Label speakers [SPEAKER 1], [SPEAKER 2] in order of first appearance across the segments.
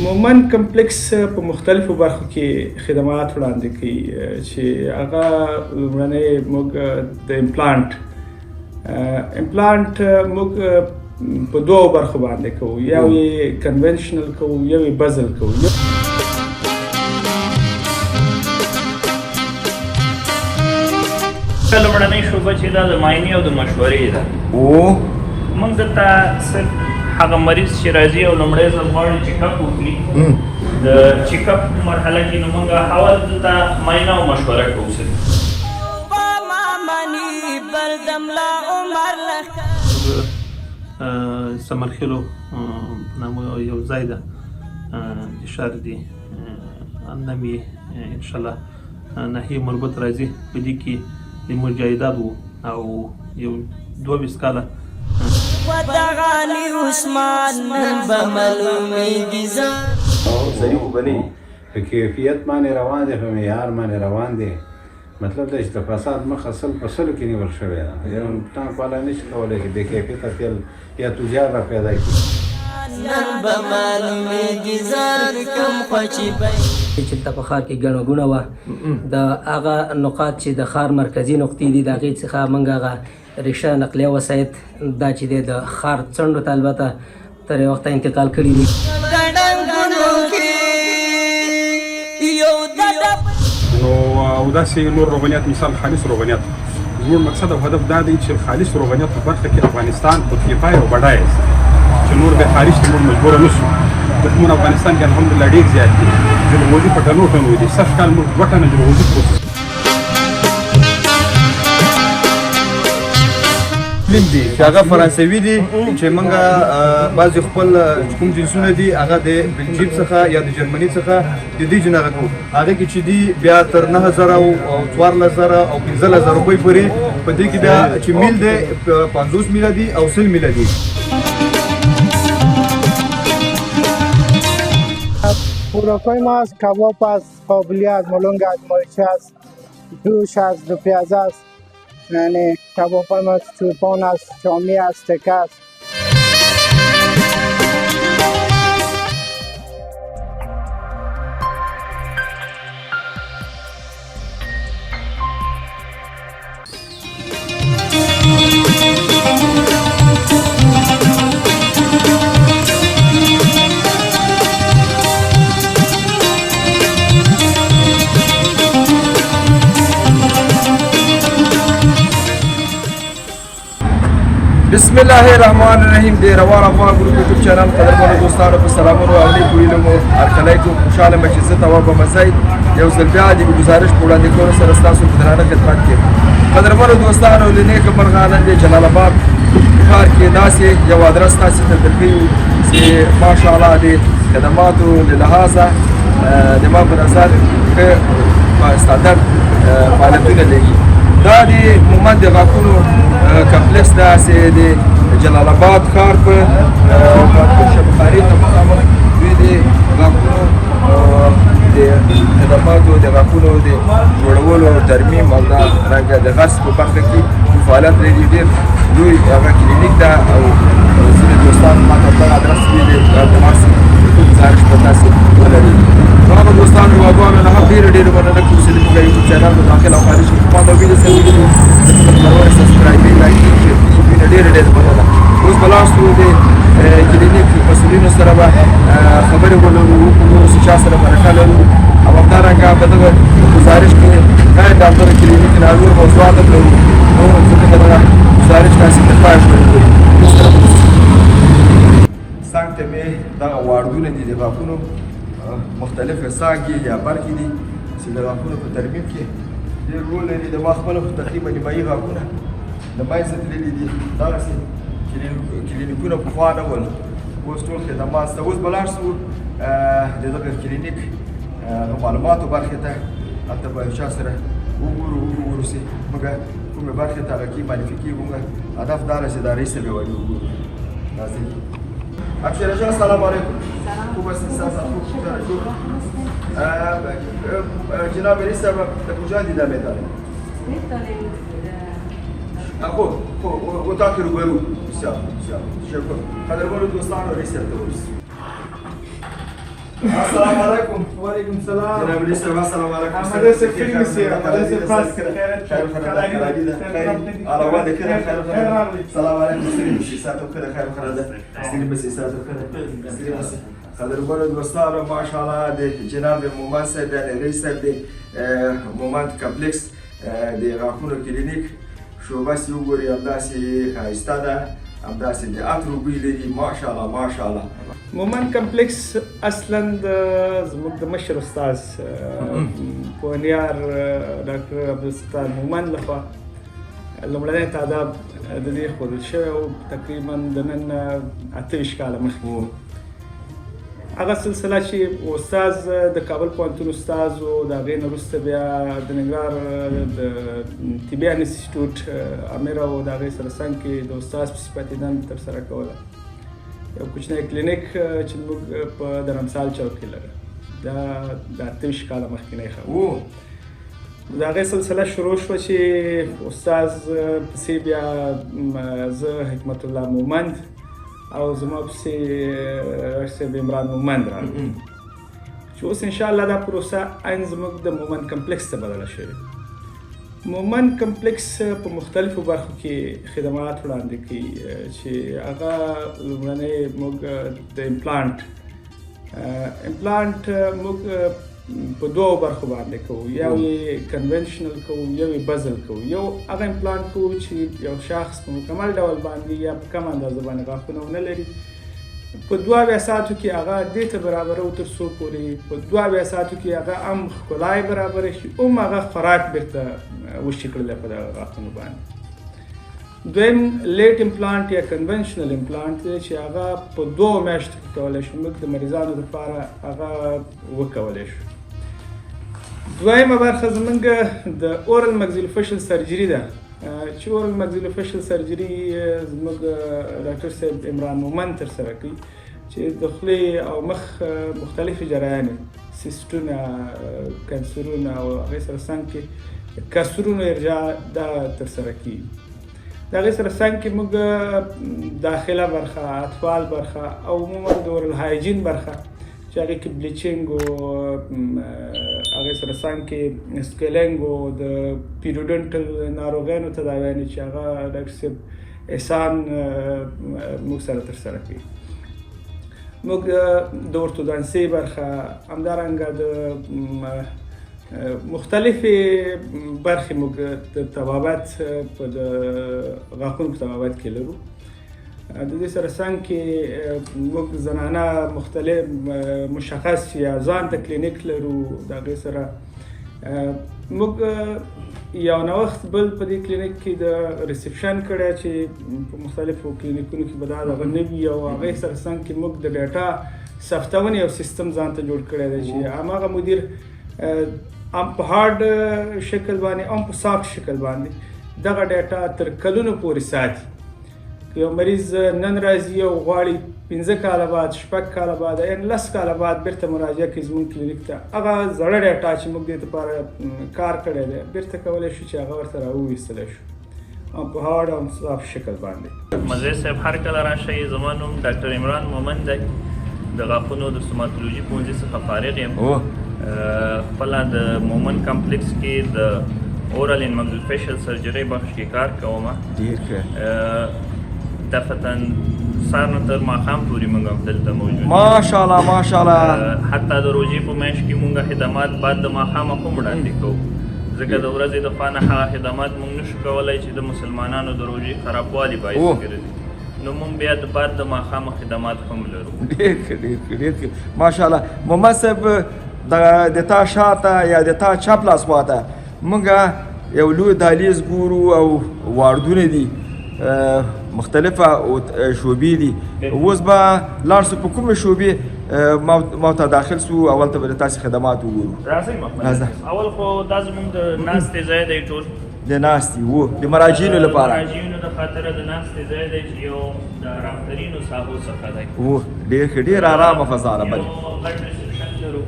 [SPEAKER 1] مومن کمپلیکس په مختلفو برخو کې خدمات وړاندې کوي چې هغه لومړنی موږ د امپلانټ موږ په دوو برخو باندې کوو، یو یې کنونشنل کوو، یو یې بزل کوو.
[SPEAKER 2] لومړنۍ شعبه چې دا د معاینې او د مشورې ده. موږ دلته صرف هغه مریض چې راځي او لومړی ځل غواړي چیک اپ وکړي، د چیک اپ مرحله کې نو موږ اول دلته معاینه او مشوره کوو.
[SPEAKER 3] سمرخیلو نامه یو ځای ده د ښار دی نامې انشاءالله ناحیې مربوط راځي. په دې کې د مجاهدات وو او یو 22 کاله
[SPEAKER 4] صحیح وبني په کیفیت باندې روان دي، په معیار باندې روان دي. مطلب دا چې د فساد مخ اصل په سلو کې نیول شوی ده. یو ټانک والا نشي کولی چې بې کیفیته تیل یا تجار را پیدا کړي.
[SPEAKER 5] چې دلته په ښار کې ګڼه ګوڼه وه، د هغه نقاط چې د ښار مرکزي نقطې دي د هغې څخه موږ هغه ریشه نقلیه وسایط دا چې دی د ښار څنډو ته البته تر یو وخته انتقال کړي دي.
[SPEAKER 6] نو او داسې نور روغنیات، مثال خالص روغنیات، زموږ مقصد او هدف دا دی چې خالص روغنیات په برخه کې افغانستان خودکفایه او بډایه شي، چې نور به خارج ته موږ مجبوره نه شو. دښمن افغانستان کې الحمدلله ډېر زیات دي، جلغوزي په ټنو ټنو دي. سږ کال موږ 2 ټنه جلغوزي پروسس
[SPEAKER 7] فلم دي چې هغه فرانسوي دي، چې موږ بعضې خپل کوم جنسونه دي هغه د بلجیک څخه یا د جرمني څخه د دې جنغه کوو. هغه کې چې دي بیا تر 9000 او 14000 او 15000 روپۍ پورې. په دې کې بیا چې میل دی 50 میله دي او 100 میله دي.
[SPEAKER 8] خوراک‌های ما از کباب است، قابلی است، ملنگ است، ماهیچه است، جوش است، دو پیازه است، یعنی کباب‌های ما چوپان است، شامی است، تکه است.
[SPEAKER 7] بسم الله الرحمن الرحیم. د روان افغان ګروپ یوټیوب چینل قدرمنو دوستانو په سلامونو او علیکم ویلمو هرکلی کوم. خوشحاله یم چې زه تواب احمدزی یو ځل بیا د ګزارش په وړاندې کولو سره ستاسو په درانه خدمت کې. قدرمنو دوستانو له نیکه مرغانه د جلال آباد ښار کې داسې یو ادرس تاسې ته درکوي چې ماشاءالله د خدماتو له لحاظه د ما په نظر ښه استاندارد فعالیتونه لري. دا د مومند د غاښونو کمپلیکس داسې د جلال آباد ښار په شبخاري ته مخامخ دوی د غاښونو د خدماتو د غاښونو د جوړولو، ترمیم او دارنګه د غرس په برخه کې فعالیت لري. ډېر لوی هغه کلینیک ده او ځینې دوستان ما ته دغه ادرس ویلي تماس گزارش په تاسې ولري. هغه دوستانو هیوادوالو نه هم ډېره مننه کوم چې زموږ یوټیوب چینل په داخل او خارج کې ما دا ویډیو سره ویډیو سبسکرایب لایک کړئ. ډېره مننه. اوس به لاړ شو د کلینیک مسؤلینو سره به خبرې وکړو چې چا سره مرکه لرو او همدارنګه په دغه گزارش کې غیر ډاکټر کلینیک ناروغ موضوعات هم لرو. نو ځکه دغه گزارش تاسې ته خواهش کوو. څنګ ته مې دغه واردونه دي د غاښونو، مختلفې څانګې یا برخې دي چې د غاښونو په ترمیم کې ډېر رول لري. د ما خپله خو تقریبا نیمایي غاښونه د منځه تللي دي. دغسې کلینیکونه پخوا نه ول، اوس ټول خدمات شته. اوس به لاړ شو د دغه کلینیک معلوماتو برخې ته، هلته به چا سره وګورو چې موږ کومې برخې ته هغه کې معرفي کېږو. موږ هدف دا ده چې دا رئیس به ولې وګورو. راځئ. ابشر جان، السلام علیکم. خوب هستید؟ خوب. جناب رئیس صاحب در کجا دیدن می‌دارید؟ خب اتاق روبرو. بسیار تشکر. قدرمن دوستان و رئیس ارتباط. السلام علیکم.
[SPEAKER 1] وعلیکم السلام.
[SPEAKER 7] جناب رئیس صاحب السلام علیکم.
[SPEAKER 1] احمد صاحب خیلی میسی. احمد صاحب خاص خیرت.
[SPEAKER 7] خیر خیر. علاوه کده خیر. سلام علیکم. سلام ساتو کده خیر خرده. استری بس ساتو کده. استری بس. قدرمن دوستان ماشاءالله د جناب مومن صاحب د رئیس صاحب د مومن کمپلیکس د غاښونو کلینیک شوبه سی وګوري همداسې ښایسته ده همداسې د عطرو بوی لري ماشاءالله ماشاءالله.
[SPEAKER 1] مومن کمپلیکس اصلا زموږ د مشر استاد پوهنیار ډاکټر عبدالستار مومن لخوا لومړنی تعداد د دې ښودل شوی او تقریبا د نن 28 کاله مخکې هغه سلسله چې استاد د کابل پوهنتون استاد و د هغې نه وروسته بیا د ننګرهار د طبي انسټیټیوټ امیر او د هغې سره څنګ کې د استاد په صفت یې دنده ترسره کوله. یو کوچنی کلینیک چې موږ په درمسال چوک کې لرو دا د 28 کاله مخکینی خبره د هغې سلسله شروع شوه چې استاد پسې بیا زه حکمت الله مومند او زما پسې صاحب عمران مومند راغلل چې اوس انشاءالله دا پروسه عین زموږ د مومن کمپلیکس ته بدله شوې. مومن کمپلیکس په مختلفو برخو کې خدمات وړاندې کوي چې هغه لومړنی موږ د امپلانټ موږ په دوو برخو باندې کوو. یو یې کنونشنل کوو یو یې بزل کوو. یو هغه امپلانټ کوو چې یو شخص په مکمل ډول باندې یا په کم اندازه باندې غاښونه ونه لري په 2 ساعتو کې هغه دې ته برابره تر څو پورې په 2 ساعتو کې هغه هم ښکلا یې برابره شي هم هغه خوراک بیرته وشي کړلی په دغه غاښونو باندې. دویم لیټ امپلانټ یا کنونشنل امپلانټ دی چې هغه په 2 میاشتو کې کولی شو موږ د مریضانو لپاره هغه وکولی شو. دویمه برخه زموږ د اورل مګزیلوفیشل سرجري ده چې اورل مګزیلوفیشل سرجري زموږ ډاکټر صاحب عمران مومند ترسره کوي چې د خولې او مخ مختلفې جراحانې سیسټونه کانسرونه او هغې سره څنګ کې کسرونو ارجاع دا ترسره کیږي. د هغې سره څنګ کې موږ داخله برخه اطفال برخه او عموما د اورل هایجین برخه چې هغې کې بلیچینګ او هغې سره څنګ کې سکیلینګ او د پیریوډنټل ناروغیانو تداویانې چې هغه ډاکټر صاحب احسان موږ سره ترسره کوي. موږ د اورتودانسۍ برخه همدارنګه د مختلفې برخې موږ د طبابت په د غاښونو په طبابت کې لرو. د دې سره څنګ کې موږ زنانه مختلف مشخص یا ځان ته کلینیک لرو. د هغې سره موږ یو نوښت بل په دې کلینیک کې د ریسپشن کړی چې په مختلفو کلینیکونو کې به دا دغه نه وي او هغې سره څنګ کې موږ د ډیټا ثبتونې یو سیستم ځان ته جوړ کړی دی چې هماغه مدیر هم په هارډ شکل باندې هم په سافت شکل باندې دغه ډیټا تر کلونو پورې ساتي. یو مریض نن راځي او غواړي 15 کاله بعد 6 کاله بعد یعنې 10 کاله بعد بیرته مراجعه کوي زموږ کلینیک ته هغه زړه ډیټا چې موږ دې لپاره کار کړی دی بیرته کولی شو چې هغه ورته راوویستلی شو هم په هارډ او صاف شکل باندې.
[SPEAKER 2] مزیر صاحب هر کله راشئ. زما نوم ډاکټر عمران مومند دی. د غاښونو د ستوماتولوژي پوهنځي څخه فارغ یم. خپله د مومن کمپلیکس کې د اورل ان مګزیلوفیشل سرجري بخش کې کار کوم.
[SPEAKER 7] ډېر ښه.
[SPEAKER 2] دفعتاً سهار نه تر ماښام پورې موږ هم دلته موجود
[SPEAKER 7] ماشاءالله ماشاءالله.
[SPEAKER 2] حتی د روژې په میاشت کې موږ خدمات بعد د ماښامه هم وړاندې کوو ځکه د ورځې د خوا نه هغه خدمات موږ نشو کولی چې د مسلمانانو د روژې خرابوالي باعث ګرځي نو موږ بیا د بعد د ماښامه خدمات هم لرو.
[SPEAKER 7] ډېر ښه ډېر ښه ماشاءالله. محمد صاحب د تا شاته یا د تا چپ لاس خواته موږ یو لوی دهلیز ګورو او واردونه دي مختلفه شعبې دي. اوس به لاړ سو په کومې شعبې ما ته داخل سو اول ته به د تاسې خدمات وګورو.
[SPEAKER 2] راځئ محمد. اول خو دا زموږ د ناستې ځای دی ټول
[SPEAKER 7] د ناستې و د مراجعینو لپاره
[SPEAKER 2] مراجعینو د خاطره د ناستې ځای دی چې یو د ارامترینو ساحو څخه دی.
[SPEAKER 7] ډېر ښه ډېر ارامه فضا ده. بل
[SPEAKER 2] یو غټ ریسپشن لرو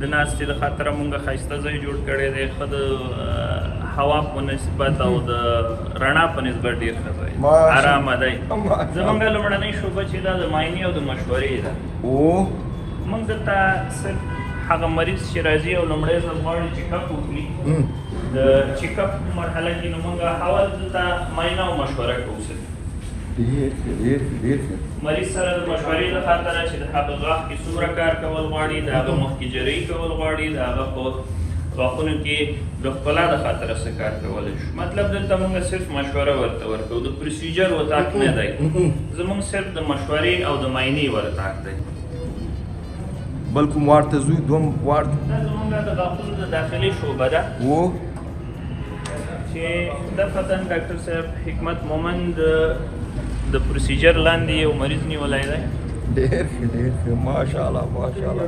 [SPEAKER 2] د ناستې د خاطره موږ ښایسته ځای جوړ کړی دی. ښه د هوا په نسبت او د رڼا په نسبت ډېر ښه ځای ارامه دی. زموږ لومړنۍ شعبه چې دا د معاینې او د مشورې ده. موږ دلته صرف هغه مریض چې راځي او لومړی ځل غواړي چیکاپ وکړي د چیکاپ په مرحله کې نو موږ اول دلته معاینه او مشوره کوو صرف مریض سره د مشورې له خاطره چې د هغه غاښ کې څومره کار کول غواړي د هغه مخ کې جراحي کول غواړي د هغه په غاښونو کې د ښکلا د خاطره څه کار کولی شو مطلب دلته موږ صرف مشوره ورته ورکوو د پروسیجر وطاق نه دی زموږ صرف د مشورې او د معاینې وطاق دی
[SPEAKER 7] بل کوم وارډ ته ځو دوم وارډ
[SPEAKER 2] دا زموږ د غاښونو د داخلي شعبه ده چې دفعتاً ډاکټر صاحب حکمت مومند د پروسیجر لاندې یو مریض نیولی دی
[SPEAKER 7] ډېر ښه ماشاءالله ماشاءالله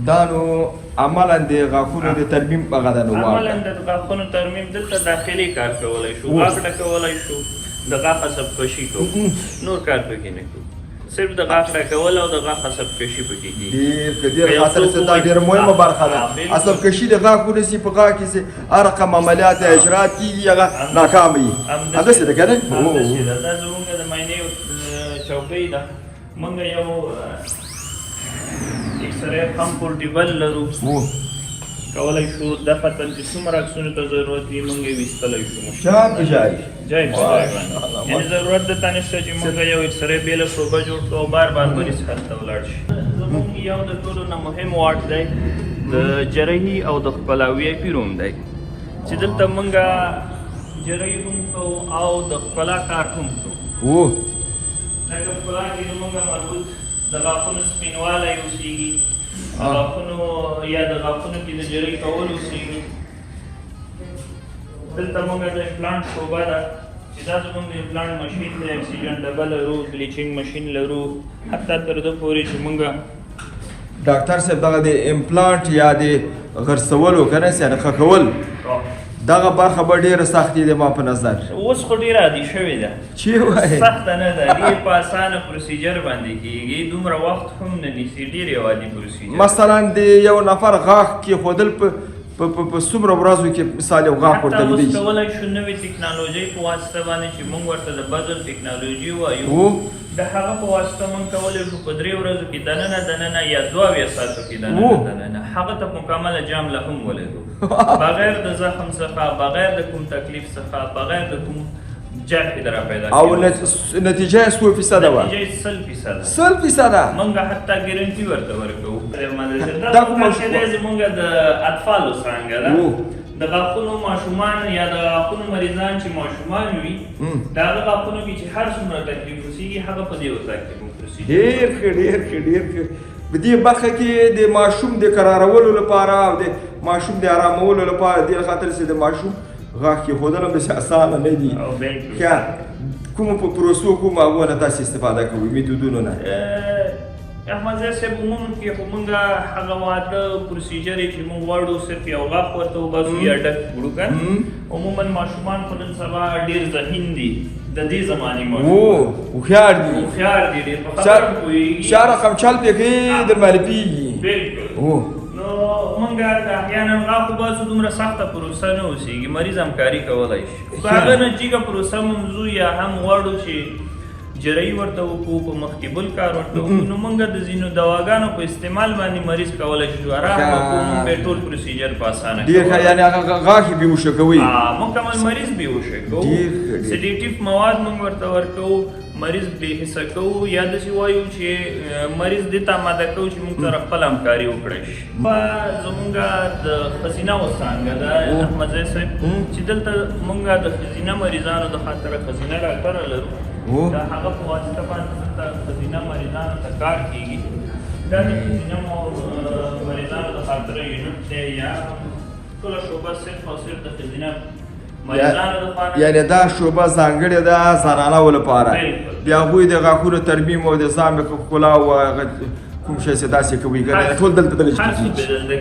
[SPEAKER 7] دا نو عملاً د غاښونو د ترمیم په غدا نو
[SPEAKER 2] عملاً د غاښونو ترمیم دلته داخلي کار کولی شو غاښ ډکولی شو د غاښ عصبکشي کوو نور کار پکې نه کوو صرف د غاښ ډکول او د غاښ عصبکشي پکې کېږي
[SPEAKER 7] ډېر خاطر څه دا ډېره مهمه برخه ده عصبکشي د غاښونو سي په غاښ کې سي هر رقم عملیات اجرات کېږي هغه ناکامه وي همداسې ده که نه
[SPEAKER 2] همداسې ده دا زموږ د معاینې چوکۍ ده موږ یو اکسرې هم پورټیبل لرو کولی شو دفعتاً چې څومره عکسونو ته ضرورت وي موږ یې ویستلی شو جای په ځای باندې یعنې ضرورت درته نشته چې موږ یو اکسرې بېله شعبه جوړ کړو او بار بار مریض هلته ولاړ شي زموږ یو د ټولو نه مهم واټ دی د جراحي او د ښکلا وي آی پي روم دی چې دلته موږ جراحي هم کوو او د ښکلا کار هم کوو لکه ښکلا کې زموږ مربوط د غاښونو سپینوالی اوسېږي غاښونو یا د غاښونو کې د جراحي کول اوسېږي دلته موږ د امپلانټ شعبه ده چې دا زموږ د امپلانټ مشین دی اکسیجن ډبه لرو بلیچینګ مشین لرو حتی تر ده پورې چې موږ
[SPEAKER 7] ډاکټر صاحب دغه د امپلانټ یا د غرڅولو که نه یعنې ښه کول دغه برخه به ډېره سختي دی ما په نظر
[SPEAKER 2] اوس خو ډېره عادي شوې ده
[SPEAKER 7] چې وایې
[SPEAKER 2] سخته نه ده ډېر په اسانه پروسیجر باندې کېږي دومره وخت هم نه نیسي ډېر یو عادي پروسیجر
[SPEAKER 7] مثلا د یو نفر غاښ کېښودل په څومره ورځو کې مثال یو غاښ ورته لیدی
[SPEAKER 2] حتی اوس کولی شو نوې ټکنالوژۍ په واسطه باندې چې موږ ورته د بزل ټکنالوژي وایو د هغه په واسطه موږ کولی شو په 3 ورځو کې دننه یا 22 ساعتو کې دننه هغه ته مکمله جام له هم ولرو بغیر د زخم څخه بغیر د کوم تکلیف څخه بغیر د کوم جرح در پیدا
[SPEAKER 7] او نتیجه یې 100% وه
[SPEAKER 2] نتیجه یې 100% موږ حتی ګارنټي ورته ورکوو دا کومه زموږ د اطفالو څانګه ده د غاښونو ماشومان یا د غاښونو مریضان چې ماشومان وي د هغه غاښونو کې چې هر څومره تکلیف اوسېږي هغه په دې وطاق کې موږ پروسیجر
[SPEAKER 7] ډېر ښه په دې برخه کې د ماشوم د قرارولو لپاره او د ماشوم د آرامولو لپاره دې خاطر چې د ماشوم غاښ کېښودل هم داسې اسانه نه دي ښه کومو په پروسو کومو هغو نه تاسې استفاده کوئ میتودونو نه
[SPEAKER 2] احمدزی صاحب عموما کې خو موږ هغه واده پروسیجر چې موږ غواړو صرف یو غاښ ورته وباسو یا ډک کړو که عموما ماشومان خو نن سبا ډېر ذهین دي د دې زمانې ماشومان
[SPEAKER 7] هوښیار دي
[SPEAKER 2] ډېر په خبره پوهېږي
[SPEAKER 7] چا رقم چل پې کوي درباندې پوهېږي
[SPEAKER 2] بلکل نو موږ احیانا غاښ وباسو دومره سخته پروسه نه اوسېږي مریض همکاري کولی شي که هغه نه جګه پروسه موږ ځو یا هم غواړو چې جراحي ورته وکړو په مخ کې بل کار ورته وکړو نو موږ د ځینو دواګانو په استعمال باندې مریض کولی شو آرام وکړو موږ به ټول پروسیجر په اسانه
[SPEAKER 7] ډېر ښه یعنې هغه غاښ یې بېهوشه کوئ
[SPEAKER 2] مکمل مریض بېهوشه کوو سیډیټیف مواد موږ ورته ورکوو مریض بېحسه کوو یا داسې وایو چې مریض دې ته آماده کوو چې موږ سره خپله همکاري وکړی شي زموږ د ښځینهو څانګه ده احمدزی صاحب چې دلته موږ د ښځینه مریضانو د خاطره ښځینه ډاکټره لرو دا هغه په واسطه باندې دلته ښځینه مریضانو ته کار کېږي دا د ښځینه مریضانو د خاطره یونټ دی یا ټوله شعبه صرف او صرف د ښځینه
[SPEAKER 7] یعنې دا شعبه ځانګړې ده زنانهو لپاره د هغوی د غاښونو ترمیم او د ځان ښکلا او کوم شی چې داسې کوي که نه ټول دلته دلته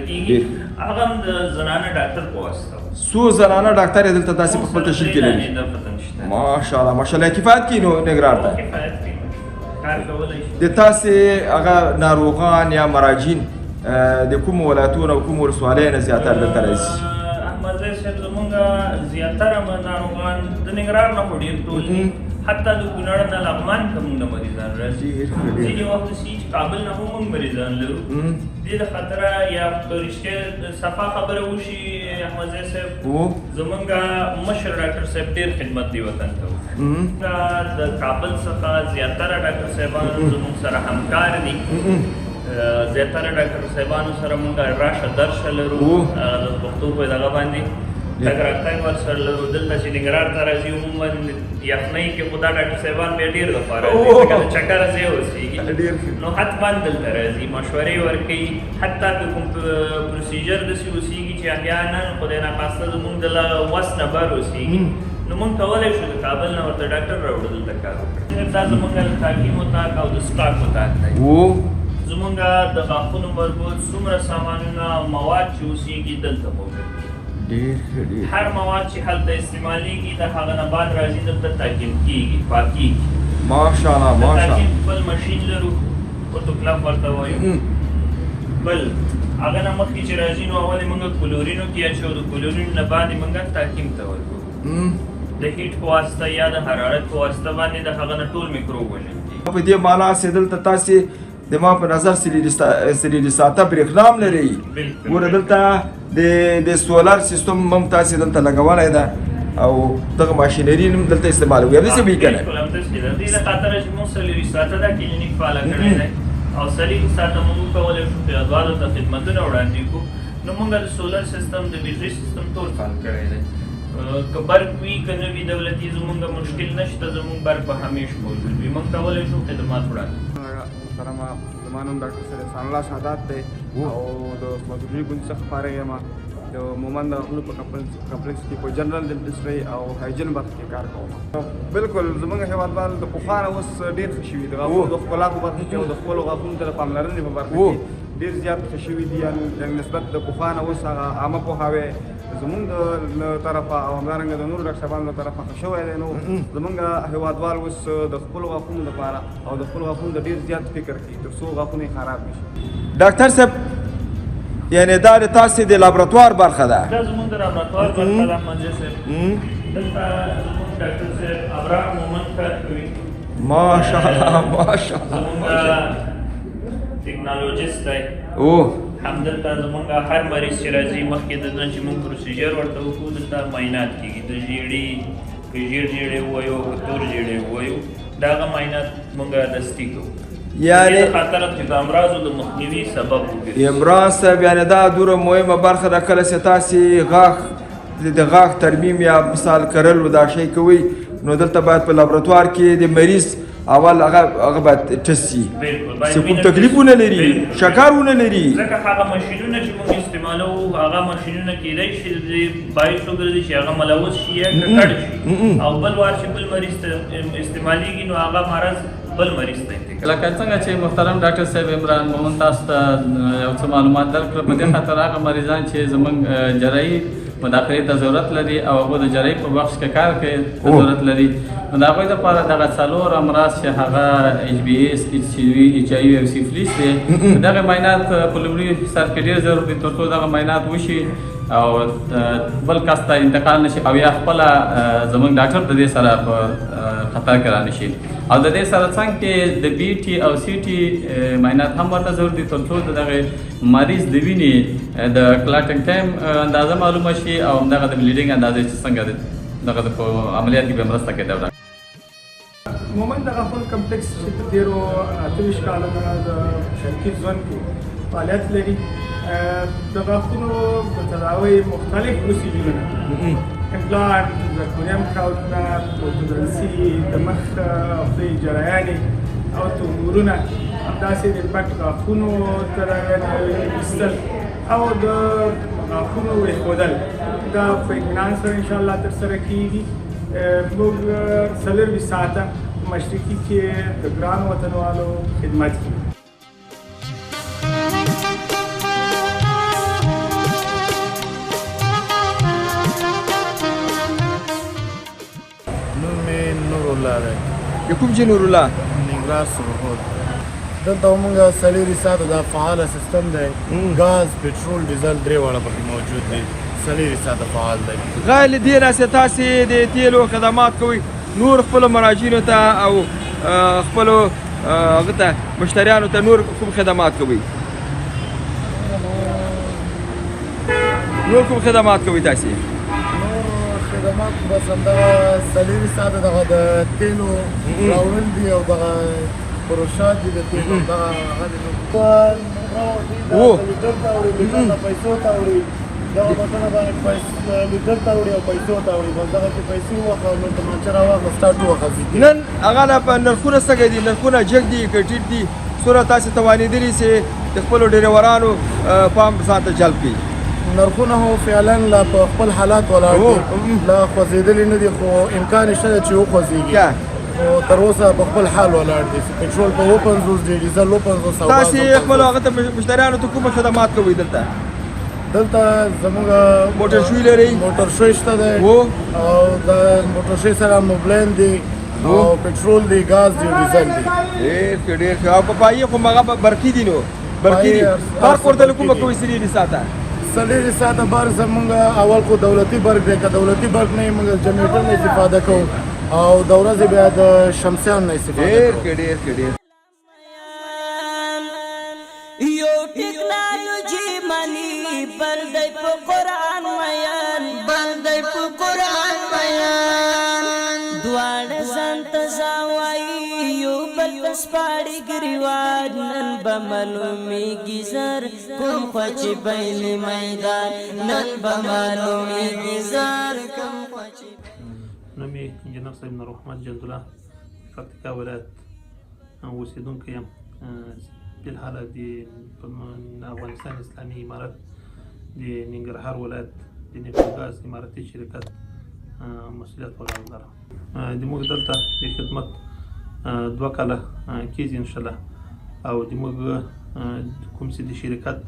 [SPEAKER 2] کېږي هغه هم د زنانه ډاکټر په واسطه
[SPEAKER 7] څو زنانه ډاکټر یې دلته داسې په خپل تشکیل کې لري ماشاءالله ماشاءالله کفایت کوي نو نګران ته د تاسې هغه ناروغان یا مراجعین د کومو ولایتونو او کومو ولسوالیو نه زیاتره دلته راځي
[SPEAKER 2] احمد زی صاحب زمونږ زیاتره ناروغان د ننګرهار نه خو ډېر ټول دي حتی د کونړ نه لغمان که موږ د مریضان راځي ځینې وخت داسې چې کابل نه هم موږ مریضان لرو دې د خاطره یا په رښتیا صفا خبره وشي احمد زی صاحب زمونږ مشر ډاکټر صاحب ډېر خدمت دی وطن ته وکړي د کابل څخه زیاتره ډاکټر صاحبان زموږ سره همکار دي زیاتره ډاکټر صاحبانو سره موږ راشه درشه لرو د پښتو په دغه باندې تګ راتګ ورسره لرو دلته چې ننګرهار ته راځي عموما یخنۍ کې خو دا ډاکټر صاحبان بیا ډېر دپاره دي ځکه د چکر ځای اوسېږي نو حتما دلته راځي مشورې ورکوي حتی که کوم پروسیجر داسې اوسېږي چې احیانا خدای ناخواسته زموږ د وس نه بر اوسېږي نو موږ کولی شو د کابل نه ورته ډاکټر راوړو دلته کار وکړو دا زموږ د تحکیم اتاق او د سټاک اتاق دی زموږ د غاښونو مربوط څومره سامانونه مواد چې اوسېږي دلته موجود هر مواد چې هلته استعمالیږي د هغه نه بعد راځي دلته تحکیم کېږي پاکېږي
[SPEAKER 7] ماشاءالله
[SPEAKER 2] د
[SPEAKER 7] ماشاءالله
[SPEAKER 2] تحکیم خپل ماشین لرو فوټوکلاف ورته وایو بل هغه نه مخکې چې راځي نو اول یې موږ کلورینو کې اچوو د کلورینو نه بعد یې موږ تحکیم ته ورکوو د هیټ په واسطه یا د حرارت په واسطه باندې د هغه نه ټول میکروب وژل کېږي
[SPEAKER 7] په دې معنا چې دلته تاسې د ما په نظر سلیری ساته برېښنا هم لري ګوره دلته د سولر سیستم هم تاسې دلته لګولی ده او دغه ماشینري هم دلته استعمالوي همداسې به یې که نه
[SPEAKER 2] بالکل همداسې ده دې د خاطره چې موږ سلیری ساته دا کلینیک فعاله کړی دی او سلیری ساته موږ کولی شو پیادوالو ته خدمتونه وړاندې کړو نو موږ د سولر سیستم د بجلي سیستم ټول فعال کړی دی که برق وي که نه وي دولتي زموږ مشکل نشته زموږ برق به همیش موجود وي موږ کولی شو خدمات وړاندې
[SPEAKER 9] محترمه زما نوم ډاکټر سید احسان الله سادات دی او د مزدوري ګوند څخه فارغ یم د مومند د غاښونو په کمپلیکس کې په جنرال ډنټسټري او هایجین برخه کې کار کوم بالکل زموږ هېوادوال د پخوا نه اوس ډېر ښه شوي د غاښونو د ښکلا په برخه کې او د خپلو غاښونو ته د پاملرنې په برخه کې ډېر زیات ښه شوي دي یعنې نسبت د پخوا نه اوس هغه عامه پوهاوی زمونږ له طرفه او همدارنګه د نورو ډاکټر صاحبانو له طرفه ښه شوی دی نو زمونږ هېوادوال اوس د خپلو غاښونو لپاره او د خپلو غاښونو د ډېر زیات فکر کوي تر څو غاښونه یې خراب نه شي
[SPEAKER 7] ډاکټر صاحب یعنې دا د تاسې د لابراتوار برخه ده
[SPEAKER 2] دا زموږ د لابراتوار برخه ده احمد جی صاحب دلته زموږ ډاکټر صاحب ابرار مومند کار کوي
[SPEAKER 7] ماشاءالله ماشاءالله
[SPEAKER 2] زموږ ټیکنالوجیست دی همدلته زموږ هر مریض چې راځي مخکې د نه چې موږ پروسیجر ورته وکړو دلته معاینات کېږي د ژیړي که ژیړ ژیړی ووایو که تور ژیړی ووایو د هغه معاینات موږ دستي کوو
[SPEAKER 7] یعنی
[SPEAKER 2] د خاطر چې د امراضو د مخنیوي سبب وګرځي
[SPEAKER 7] عمران صاحب یعنې دا دومره مهمه برخه ده کله چې تاسې غاښ د غاښ ترمیم یا مثال کرل و دا شی کوئ نو دلته باید په لابراتوار کې د مریض اول هغه باید ټسټ شي چې کوم تکلیف ونه لري شکر ونه لري
[SPEAKER 2] ځکه هغه ماشینونه چې موږ استعمالوو هغه ماشینونه کیدای شي باعث وګرځي چې هغه ملوث شي یا ککړ شي او بل وار چې بل مریض ته استعمالیږي نو هغه مرض بل مریض ته انتقال
[SPEAKER 10] لکه څنګه چې محترم ډاکټر صاحب عمران مومند تاسو ته یو څه معلومات درکړل په دې خاطر هغه مریضان چې زموږ جراحي مداخلې ته ضرورت لري او هغه د جراحي په بخش کې کار کوي ضرورت لري نو د هغوی دپاره دغه څلور امراض چې هغه ایچ بي اس ایچ سی وي ایچ آی وي او سیفلیس دی دغه معاینات په لومړي سر کې ډېر ضرور دي تر څو دغه معاینات وشي او بل کس ته انتقال نشي او یا خپله زموږ ډاکټر د دې سره په خطر کې رانشي او د دې سره څنګ کې د بي ټي او سی ټي معاینات هم ورته ضرور دي تر څو د دغه مریض د وینې د کلاټینګ ټایم اندازه معلومه شي او همدغه د بلیډینګ اندازه چې څنګه ده دغه په عملیات کې به مرسته کوي دا
[SPEAKER 1] مومند د غاښونو کمپلیکس چې په تېرو 28 کالونو د شرقي زون کې فعالیت لري د غاښونو د تداوی مختلف پروسیجرونه امپلانټ زرکونیم کراوډونه اورتودنسي د مخ خولې جریانې او تومورونه همداسې د پټ غاښونو تداوی ایستل او د غاښونو ایښودل دا په اطمینان سره انشاءالله ترسره کېږي موږ 24 ساعته مشرقي کې د ګرانو وطنوالو خدمت کوي
[SPEAKER 7] د کوم چې نور الله
[SPEAKER 11] ننګرهار سرحد دلته موږ څلوري ساعته دا فعاله سیستم دی ګاز پټرول ډیزل درې واړه پکې موجود دي څلېرې ساعته فعال دی.
[SPEAKER 7] غیر له دې نه تاسې د تیلو خدمات کوئ نور خپلو مراجعینو ته او خپلو هغه ته مشتریانو ته نور کوم خدمات کوئ؟ نور کوم خدمات کوئ تاسې؟
[SPEAKER 11] نور خدمات بس همدغه څلېرې ساعته دغه د تیلو راوړل دي او دغه پروشات دي د تیلو دغه هغه دي لیټر ته وړي لیټر ته پیسو ته وړي دغه بټنه باندې لیټر ته وړي او پیسو ته وړي بس دغه چې پیسې ووخه نو تمانچه راواخله سټارټ ووخه.
[SPEAKER 7] نن هغه لا نرخونه څنګه دي؟ نرخونه جګ دي که ټیټ دي؟ څومره تاسې توانېدلي چې د خپلو ډریورانو پام ځان ته جلب کړي؟
[SPEAKER 11] نرخونه هو فعلا لا په خپل حالات ولاړ دي لا خوځېدلي نه دي خو امکان شته چې وخوځېږي خو تر اوسه په خپل حال ولاړ دي. پټرول په 50 دی ډیزل 50
[SPEAKER 7] تاسې خپلو هغه ته مشتریانو ته کومه خدمات کوئ دلته؟
[SPEAKER 11] دلته زموږ
[SPEAKER 7] موټر شوي لرئ؟
[SPEAKER 11] موټر شوي شته دی او د موټر شوي سره موبلین دی او پټرول دی ګاز دی ډیزل دی.
[SPEAKER 7] ډېر ښه ډېر ښه. او په پایې خو هغه برقي دي نو برقي دي برق ورته کومه کوئ څلېرې ساعته؟
[SPEAKER 11] څلېرې ساعته برق زموږ اول خو دولتي برق دی که دولتي برق نه وي موږ جنریټر نه استفاده کوو او د ورځې بیا د شمسیان نه استفاده کوو.
[SPEAKER 7] ډېر ښه ډېر ښه ډېر
[SPEAKER 12] یو ټیکنالوژي مني بل دی په قرآن میان بل دی په قرآن میان دواړه ځان ته ځوایي یو بل ته سپاړي ګریوان نن به معلومیږي زر کوم خوا چې بیلي میدان نن به معلومیږي زر کوم خوا چې
[SPEAKER 3] نوم یې انجینر صاحب نور محمد جلدالله پکتیکا ولایت اوسېدونکی یم. فلحال د افغانستان اسلامي امارت د ننګرهار ولایت د نفت او ګاز امارتي شرکت مسؤلیت ولاړ لرم. زموږ دلته د خدمت 2 کاله کېږي انشاءالله او زموږ کوم چې د شرکت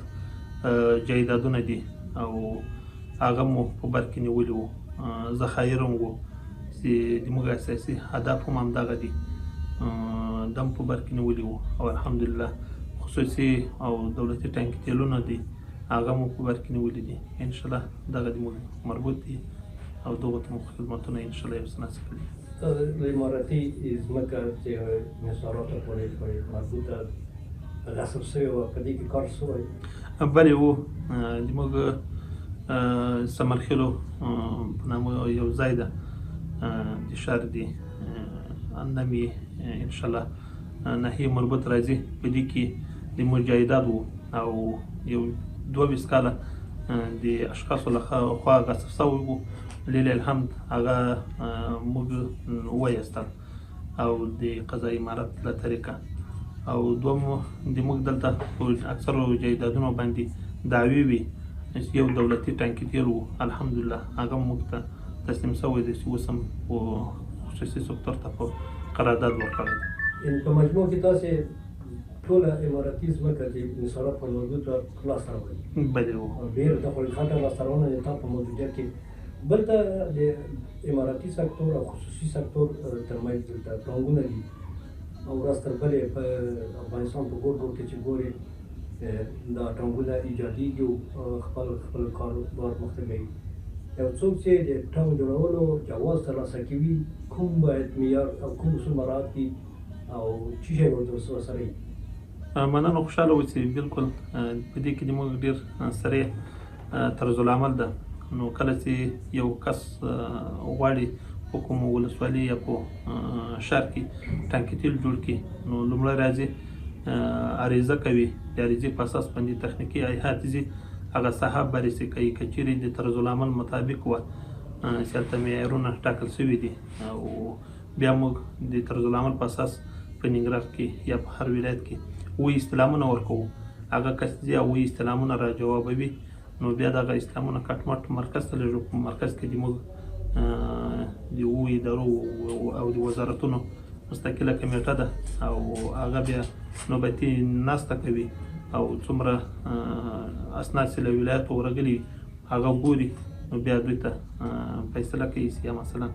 [SPEAKER 3] جایدادونه دي او هغه مو په بر کې نیولي وو ذخایر هم وو چې زموږ اساسي هدف هم همدغه دي دم په بر کې نیولي وو او الحمدلله خصوصي او دولتي ټانکي تیلونه دي هغه مو په بر کې نیولي دي. انشاءالله دغه زموږ مربوط دي او دغو ته مو خدمتونه انشاءالله یو څه نصیب کړي.
[SPEAKER 13] د امارتي ځمکه چې انحصاراتو پورې مربوطه غصب شوې وه په دې کې کار شوی؟
[SPEAKER 3] بلې وو زموږ سمرخیلو په نامه یو ځای ده د ښار دی نامې انشاءالله ناحیې مربوط راځي په دې کې د مجاهدات وو او یو 22 کاله د اشخاصو لخوا غصب شوی وو. لله الحمد هغه موږ وایستل او د قضایي امارت له طریقه او دوم د موږ دلته په اکثرو جایدادونو باندې دعوی وي یو دولتي ټانکي تیل وو الحمدلله هغه موږ ته تسلیم شوی دی چې اوس هم خصوصي سکتور ته په قرارداد ورکړی دی.
[SPEAKER 13] په مجموع کې تاسې ټوله امارتي ځمکه چې انحصارات پر مربوط لاسته راوړي؟
[SPEAKER 3] بلې وو
[SPEAKER 13] ډېر د خپلخټه لاسته راوړنه د تا په موجودیت کې بل ته د امارتي سکتور او خصوصي سکتور ترمنځ دلته پړانګونه دي او ورځ تر بلې په افغانستان په ګوټ ګوټ کې چې ګورې دا ټانګونه ایجادېږي او خپل کاروبار مخته کوي. یو څوک چې د ټانګ جوړولو جواز ترلاسه کوي کوم باید معیار او کوم اصول مراعات کړي او څه شی ورته ورسره وي؟
[SPEAKER 3] مننه خوشحاله اوسئ. بالکل په دې کې زموږ ډېر سریع طرز العمل ده. نو کله چې یو کس غواړي په کوم ولسوالي یا په ښار کې ټانکي تیل جوړ کړي نو لومړی راځي عریضه کوي د عریضې په اساس باندې تخنیکي هیات ځي هغه ساحه بررسي کوي که چیرې د طرز العمل مطابق وه چې هلته معیارونه ټاکل شوي دي او بیا موږ د طرز العمل په اساس په ننګرهار کې یا په هر ولایت کې وی استعلامونه ورکوو. هغه کس ځي او وی استعلامونه را جوابوي نو بیا دغه استعلامونه کټ مټ مرکز ته لېږو. په مرکز کې زموږ د اوو ادارو او د وزارتونو مستقله کمیټه ده او هغه بیا نوبتي ناسته کوي او څومره اسناد چې له ولایتو ورغلي هغه ګوري نو بیا دوی ته فیصله کوي چې یا مثلا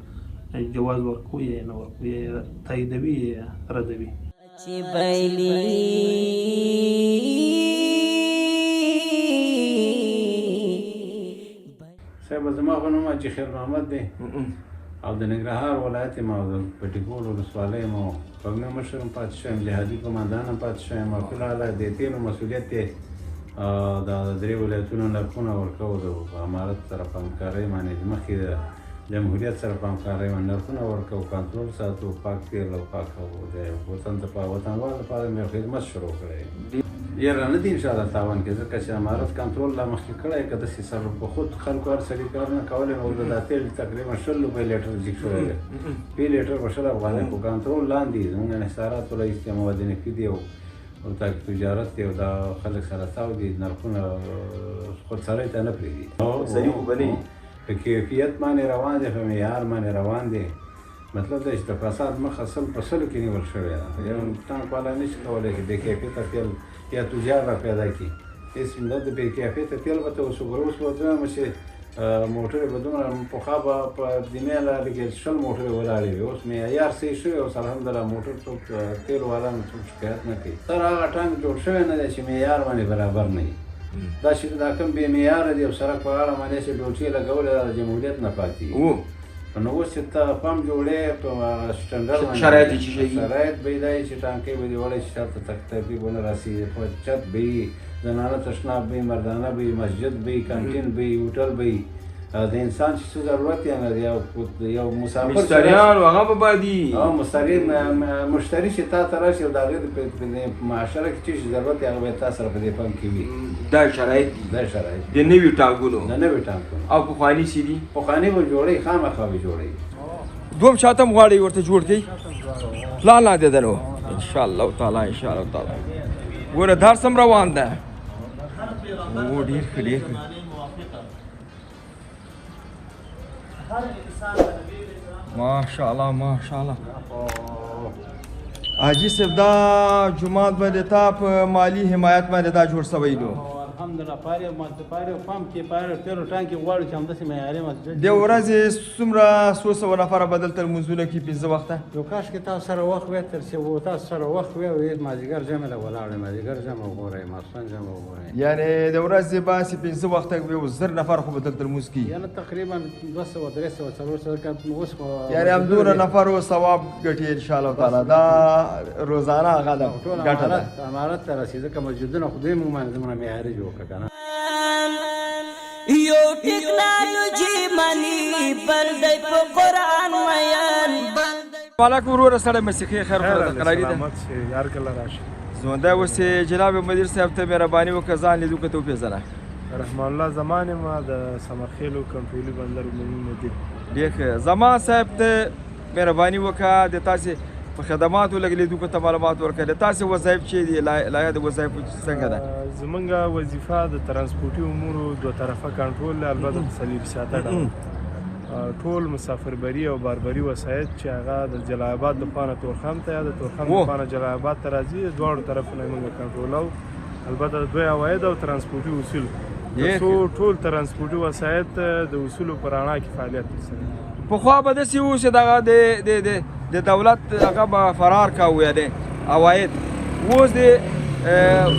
[SPEAKER 3] جواز ورکوي یا نه ورکوي یا تاییدوي یا ردوي.
[SPEAKER 4] صاحب زما خو نوم حاجي خیر محمد دی او د ننګرهار ولایت یم او د پټیګول ولسوالۍ یم او پغنه مشر هم پاتې شوی یم جهادي قمندان هم پاتې شوی یم او فلحاله د تېلو مسؤلیت دی د درې ولایتونو نرخونه ورکوو د امارت سره په همکارۍ باندې مخکې د جمهوریت سره په همکارۍ باندې نرخونه ورکوو کنټرول ساتو پاک تېل او پاک د وطن وطنوال لپاره مې خدمت شروع کړی یاره نه دي انشاءالله تاوان کې ځکه چې امارت کنټرول لا مخکې کړی که داسې سر په خود خلکو هر سړي کار نه کولی نو د دا تېل تقریبا 20 روپۍ لیټر جګ شوی دی 2 لیټر به 20 افغانۍ په کنټرول لاندې زموږ انحصارات ولا ایستیا مواد نفي دي او تجارت دی او دا خلک سره تاو دي نرخونه خودسرۍ ته نه پرېږدي
[SPEAKER 7] صحیح خو به نه وي
[SPEAKER 4] په کیفیت باندې روان دی په معیار باندې روان دی مطلب دا چې د فساد مخه سل په سلو کې نیول شوې ده یو ټانک والا نشي کولی چې بې کیفیته تیل یا تجار را پیدا کړي هېڅ ملت د بې کیفیته تیل به ته اوس وګوره اوس به دویمه چې موټرې به دومره پخوا به په دنیا لږ 20 موټرې ولاړې وي اوس معیار صحیح شوی اوس الحمدلله موټر څوک تیل والا نه څوک شکایت نه کوي سر هغه ټانک جوړ شوی نه دی چې معیار باندې برابر نه وي دا چې دا کوم بې معیاره دی او سړک په غاړه باندې چې ډوټې لګولې د جمهوریت نه پاتې نو اوس چې ته پمپ جوړې په سټنډرډ باندې
[SPEAKER 7] شرایط یې څه شی دي
[SPEAKER 4] شرایط به یې دا وي چې ټانکۍ به دې وړی چې چاته تکلیف ونه رسېږي په چت به وي زنانه تشناب به وي مردانه به وي مسجد به وي کانټین به وي هوټل به وي د انسان چې څه ضرورت یې نه یو مسافر
[SPEAKER 7] مشتریان هغه به باندې
[SPEAKER 4] مشتري چې تا ته راشي او د هغې په معاشره کې چې ضرورت یې هغه به تا سره په دې پمپ کې وي
[SPEAKER 7] دا شرایط
[SPEAKER 4] دا شرایط
[SPEAKER 7] د نویو ټانکونو
[SPEAKER 4] د نویو ټانکونو
[SPEAKER 7] او پخواني چې دي
[SPEAKER 4] پخواني به جوړوي خامخا به جوړوي
[SPEAKER 7] دوم شاته هم غواړئ ورته جوړ کړئ پلان لا دی د نو انشاءالله تعالی انشاءالله تعالی ګوره درس هم روان ده او ډېر ښه ډېر ښه ماشاءالله ماشاءالله حاجي صاحب دا جومات باندې تا په مالي حمایت باندې دا جوړ شوی نو
[SPEAKER 14] الحمدلله پاره پمپ کې پاره تیلو ټانکي غواړو چې همداسې معیاري مسجد
[SPEAKER 7] د ورځې څومره څو سوه نفره به دلته لمونځونه کوي 15 وخته
[SPEAKER 14] یو کاش کې تاسو سره وخت وی تر چې تاسو سره وخت وی مازدیګر جمع له ولاړې مازدیګر جمع وګورئ ماسپښین جمع وګورئ
[SPEAKER 7] یعنې د ورځې باسې 15 وخته یو 1000 نفر خو به دلته لمونځ کوي
[SPEAKER 14] یعنې تقریبا 200 300 400 اوس خو
[SPEAKER 7] یعنې همدومره نفرو ثواب ګټي انشاءالله تعالی دا روزانه هغه ده ګټه ده
[SPEAKER 14] امارت ته رسېده که مسجدونه خدای مو باندې دومره معیاري جوړ کړه که نه
[SPEAKER 12] یو ټیکنالوژي مني بل دی په قرآن میان
[SPEAKER 7] مالک وروره سړی مسیحي خیر خو د قراري ده
[SPEAKER 15] هر کله راشي
[SPEAKER 7] زونده اوس جناب مدیر صاحب ته مهرباني وکړه ځان لیدو که ته وپېژنه
[SPEAKER 15] رحمان الله زمان یم د سمرخیلو کنټرولي بندر عمومي مدیر
[SPEAKER 7] ډېر ښه زمان صاحب ته مهرباني وکړه د تاسې په خدماتو لږ لیدو که ته معلومات ورکړه د تاسې وظایف چې دي لایحه د وظایفو څنګه ده
[SPEAKER 15] زمونږ وظیفه د ترانسپورټي امورو دو طرفه کنټرول دی البته په صلیبي ساعته ډول ټول مسافربري او باربري وسایط چې هغه د جلال آباد د خوا نه تورخم ته یا د تورخم د خوا نه جلال آباد ته راځي د دواړو طرفونه یې موږ کنټرولوو البته د دوی عواید او ترانسپورټي اصول تر څو ټول ترانسپورټي وسایط د اصولو په رڼا کې فعالیت ترسره
[SPEAKER 7] پخوا به داسې و چې دغه د دولت هغه به فرار کاوه یعنې عواید اوس د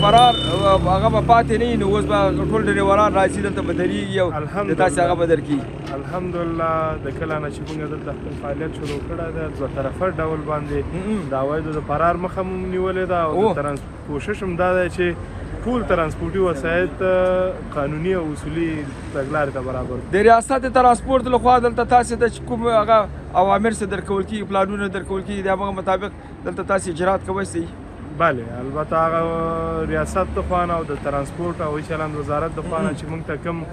[SPEAKER 7] فرار هغه به پاتې نه وي نو اوس به ټول ډریوران راځي دلته به درېږي او د تاسې هغه به درکړي
[SPEAKER 15] الحمدلله د کله نه چې موږ دلته خپل فعالیت شروع کړی ده دوه طرفه ډول باندې د عوایدو د فرار مخه مو نیولې ده او د کوشش هم دا دی چې ټول ترانسپورټي وسایط قانوني او اصولي تګلارې ته برابر
[SPEAKER 7] د ریاست ترانسپورټ لخوا دلته تاسې ته کوم هغه اوامر څه درکول کېږي پلانونه درکول کېږي د هغه مطابق دلته تاسې اجرات کوی شئ
[SPEAKER 15] بله البته هغه ریاست د خوا نه او د ترانسپورټ او چلند وزارت د خوا نه چې موږ ته کوم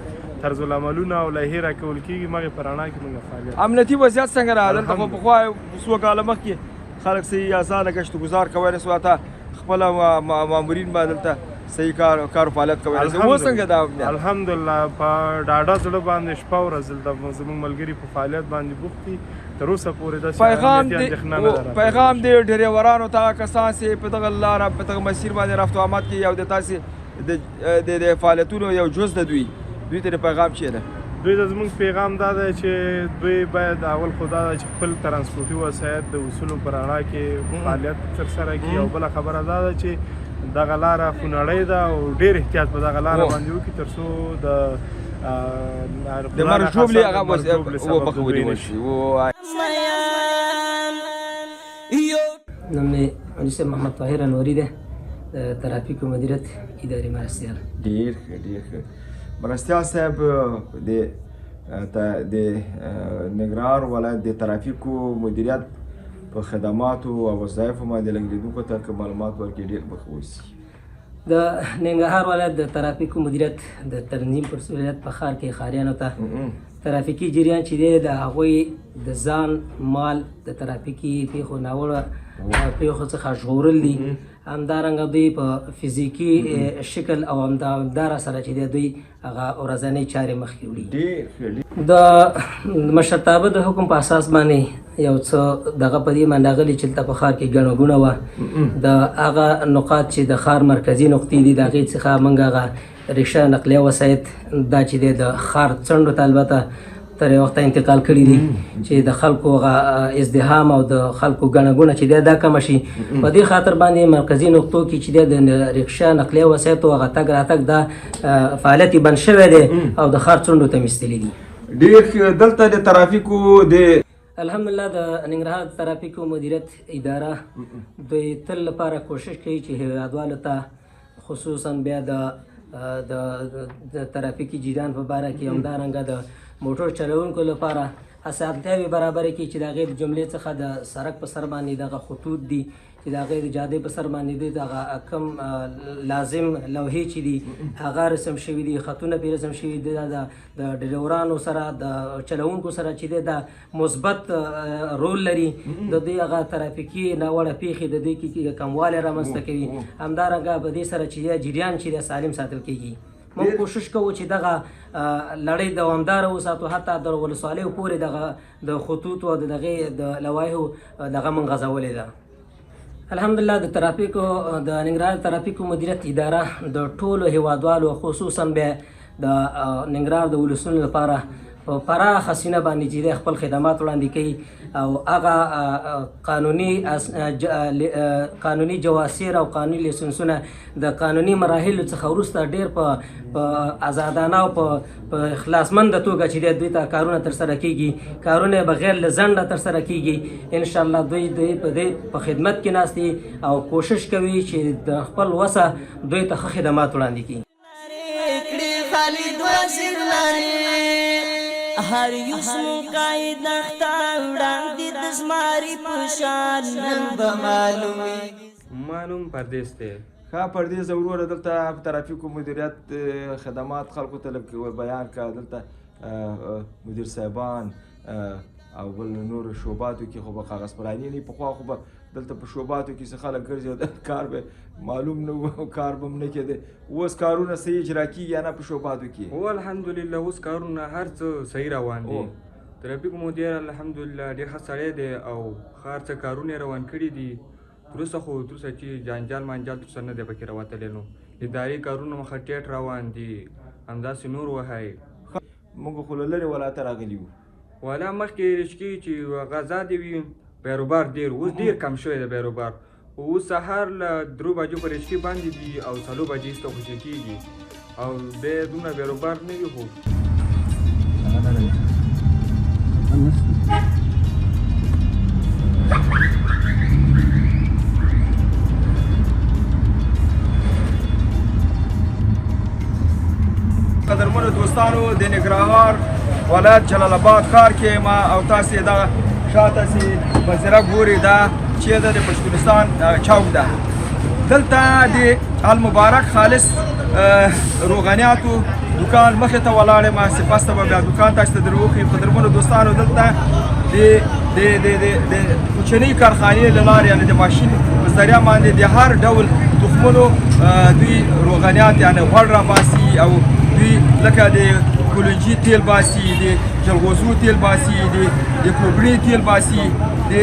[SPEAKER 15] طرز العملونه او لایحې راکول کېږي مغې په رڼا کې موږ فعالیت
[SPEAKER 7] امنیتي وضعیت څنګه ده دلته خو پخوا څو کاله مخکې خلک صحیح اسانه ګشت ګزار کوی نه سو ته خپله مامورین به دلته صحیح کار فعالیت کوي اوس څنګه ده
[SPEAKER 15] الحمدلله په ډاډه زړه باندې شپه ورځ دلته زموږ ملګري په فعالیت باندې بوخت دي تر اوسه پورې داسې
[SPEAKER 7] پیغام دی ډریورانو ته کسان چې په دغه لاره په دغه مسیر باندې رفت و آمد کوي او د تاسې د فعالیتونو یو جز د دوی ته پیغام چیرې ده
[SPEAKER 15] دوی ته زموږ پیغام دا دی چې دوی باید اول خو دا ده چې خپل ترانسپورټي وسایط د اصولو په رڼا کې فعالیت ترسره کړي او بله خبره دا ده چې دغه لاره خونړۍ ده او ډېر احتیاط په دغه لاره باندې وکړي تر څو د
[SPEAKER 7] د مرجوب لی هغه وبخودي وشي
[SPEAKER 5] نوم مې مجلس محمد طاهر انوري دی د ترافیکو مدیریت اداري مرستیال.
[SPEAKER 7] ډېر ښه مرستیال صاحب د ننګرهار ولایت د ترافیکو مدیریت په خدماتو او وظایفو باندې لږ لیدونکو ته که معلومات ورکړي ډېر به ښه وشي.
[SPEAKER 5] د ننګرهار ولایت د ترافیکو مدیریت د ترنیم پر مسؤلیت په ښار کې ښاریانو ته ترافیکي جریان چې دی د هغوی د ځان مال د ترافیکي پیښو ناوړه پیښو څخه ژغورل دي. همدارنګه دوی په فزیکي شکل او همدارا سره چې دی دوی هغه ورځنۍ چارې مخکې وړي. د مشرتابه د حکم په اساس باندې یو څه دغه په دې باندې راغلي چې دلته په ښار کې ګڼه ګوڼه وه. د هغه نقاط چې د ښار مرکزي نقطې دي د هغې څخه موږ هغه ریکشه نقلیه وسایط دا چې دی د ښار څنډو ته البته تر یو وخته انتقال کړي دي چې د خلکو هغه ازدحام او د خلکو ګڼه ګوڼه چې دی دا کمه شي. په دې خاطر باندې مرکزي نقطو کې چې دی د ریکشه نقلیه وسایطو هغه تګ راتګ دا فعالیت بند شوی دی او د ښار څنډو ته مستلي دي.
[SPEAKER 7] ډېر دلته د ترافیکو د
[SPEAKER 5] الحمدلله د ننګرهار ترافیکو مدیریت اداره دوی تل لپاره کوشش کوي چې هیوادوالو ته خصوصا بیا د ترافیکي جریان په باره کې همدارنګه د موټر چلوونکو لپاره اسانتیاوې برابرې کړي چې د هغې د جملې څخه د سړک په سر باندې دغه خطوط دي چې د هغې د جادې په سر باندې دی دغه کم لازم لوحې چې دي هغه رسم شوي دي، خطونه پرې رسم شوي دي. دا د ډریورانو سره د چلوونکو سره چې دی دا مثبت رول لري. د دوی هغه ترافیکي ناوړه پیښې د دوی کې کموالی رامنځته کوي. همدارنګه په دې سره چې جریان چې دی سالم ساتل کېږي. موږ کوشش کوو چې دغه لړۍ دوامداره وساتو، حتی د ولسوالیو پورې دغه د خطوطو او دغې د لوایحو دغه موږ غځولې ده. الحمدلله د ترافیکو د ننګرهار ترافیکو مدیریت اداره د ټولو هیوادوالو خصوصا بیا د ننګرهار د ولسونو لپاره په پراخه سینه باندې چې دی خپل خدمات وړاندې کوي او هغه قانوني جواسیر او قانوني لیسنسونه د قانوني مراحلو څخه وروسته ډېر په آزادانه او په اخلاصمنده توګه چې دی دوی ته کارونه ترسره کیږي، کارونه بغیر له ځنډه ترسره کیږي. انشاءالله دوی په خدمت کې ناست دي او کوشش کوي چې د خپل وسه دوی ته ښه خدمات وړاندې کړي.
[SPEAKER 12] هر یوس مقاید نختا وړاندې د زماري په شان نن به
[SPEAKER 7] معلوم پردیس دی. ښه پردیس وروره دلته په ترافیکو مدیریت خدمات خلکو ته لږ بیان کړه. دلته مدیر صاحبان او بل نور شعباتو کې خو به کاغذ پراني نه پخوا خو به دلته په شعباتو کې څه خلک ګرځي او کار به معلوم نه و، کار به هم نه کېده. اوس کارونه صحیح اجرا کېږي یا نه په شعباتو کې؟
[SPEAKER 9] هو الحمدلله اوس کارونه هر څه صحیح روان دي. ترافیک مدیر الحمدلله ډېر ښه سړی دی او ښار څه کارونه روان کړي دي. تروسه چې جانجال مانجال تروسه نه دی پکې راوتلی. نو اداري کارونه مخه ټیټ روان دي، همداسې نور وهئ.
[SPEAKER 7] موږ خو له لرې ولایته راغلي وو.
[SPEAKER 9] والا مخکې رشکي چې غذا دې وي بیروبار ډېر، اوس ډېر کم شوی دی بیروبار. اوس سهار له 3 بجو په رشکي باندې دي او 4 بجې ایسته خوشې کېږي او بیا دومره بیروبار نه وي. خو
[SPEAKER 7] قدرمنو دوستانو د ننګرهار ولایت جلال آباد ښار کې ما او تاسې دا شاته سي منظره ګوري دا چې د پښتونستان چوک ده. دلته د المبارک خالص روغانیاتو دکان مخې ته ولاړ ما سپس ته به بیا دکان تاسو ته دروخي. قدرمنو دوستانو دلته د کوچنۍ کارخانې له لارې یعنې د ماشین په ذریعه باندې د هر ډول تخمونو دوی روغانیات یعنې غوړ راباسي او دوی لکه د کلونجي تیل باسي، د جلغوزو تیل باسي، د کوبړې تیل باسي، د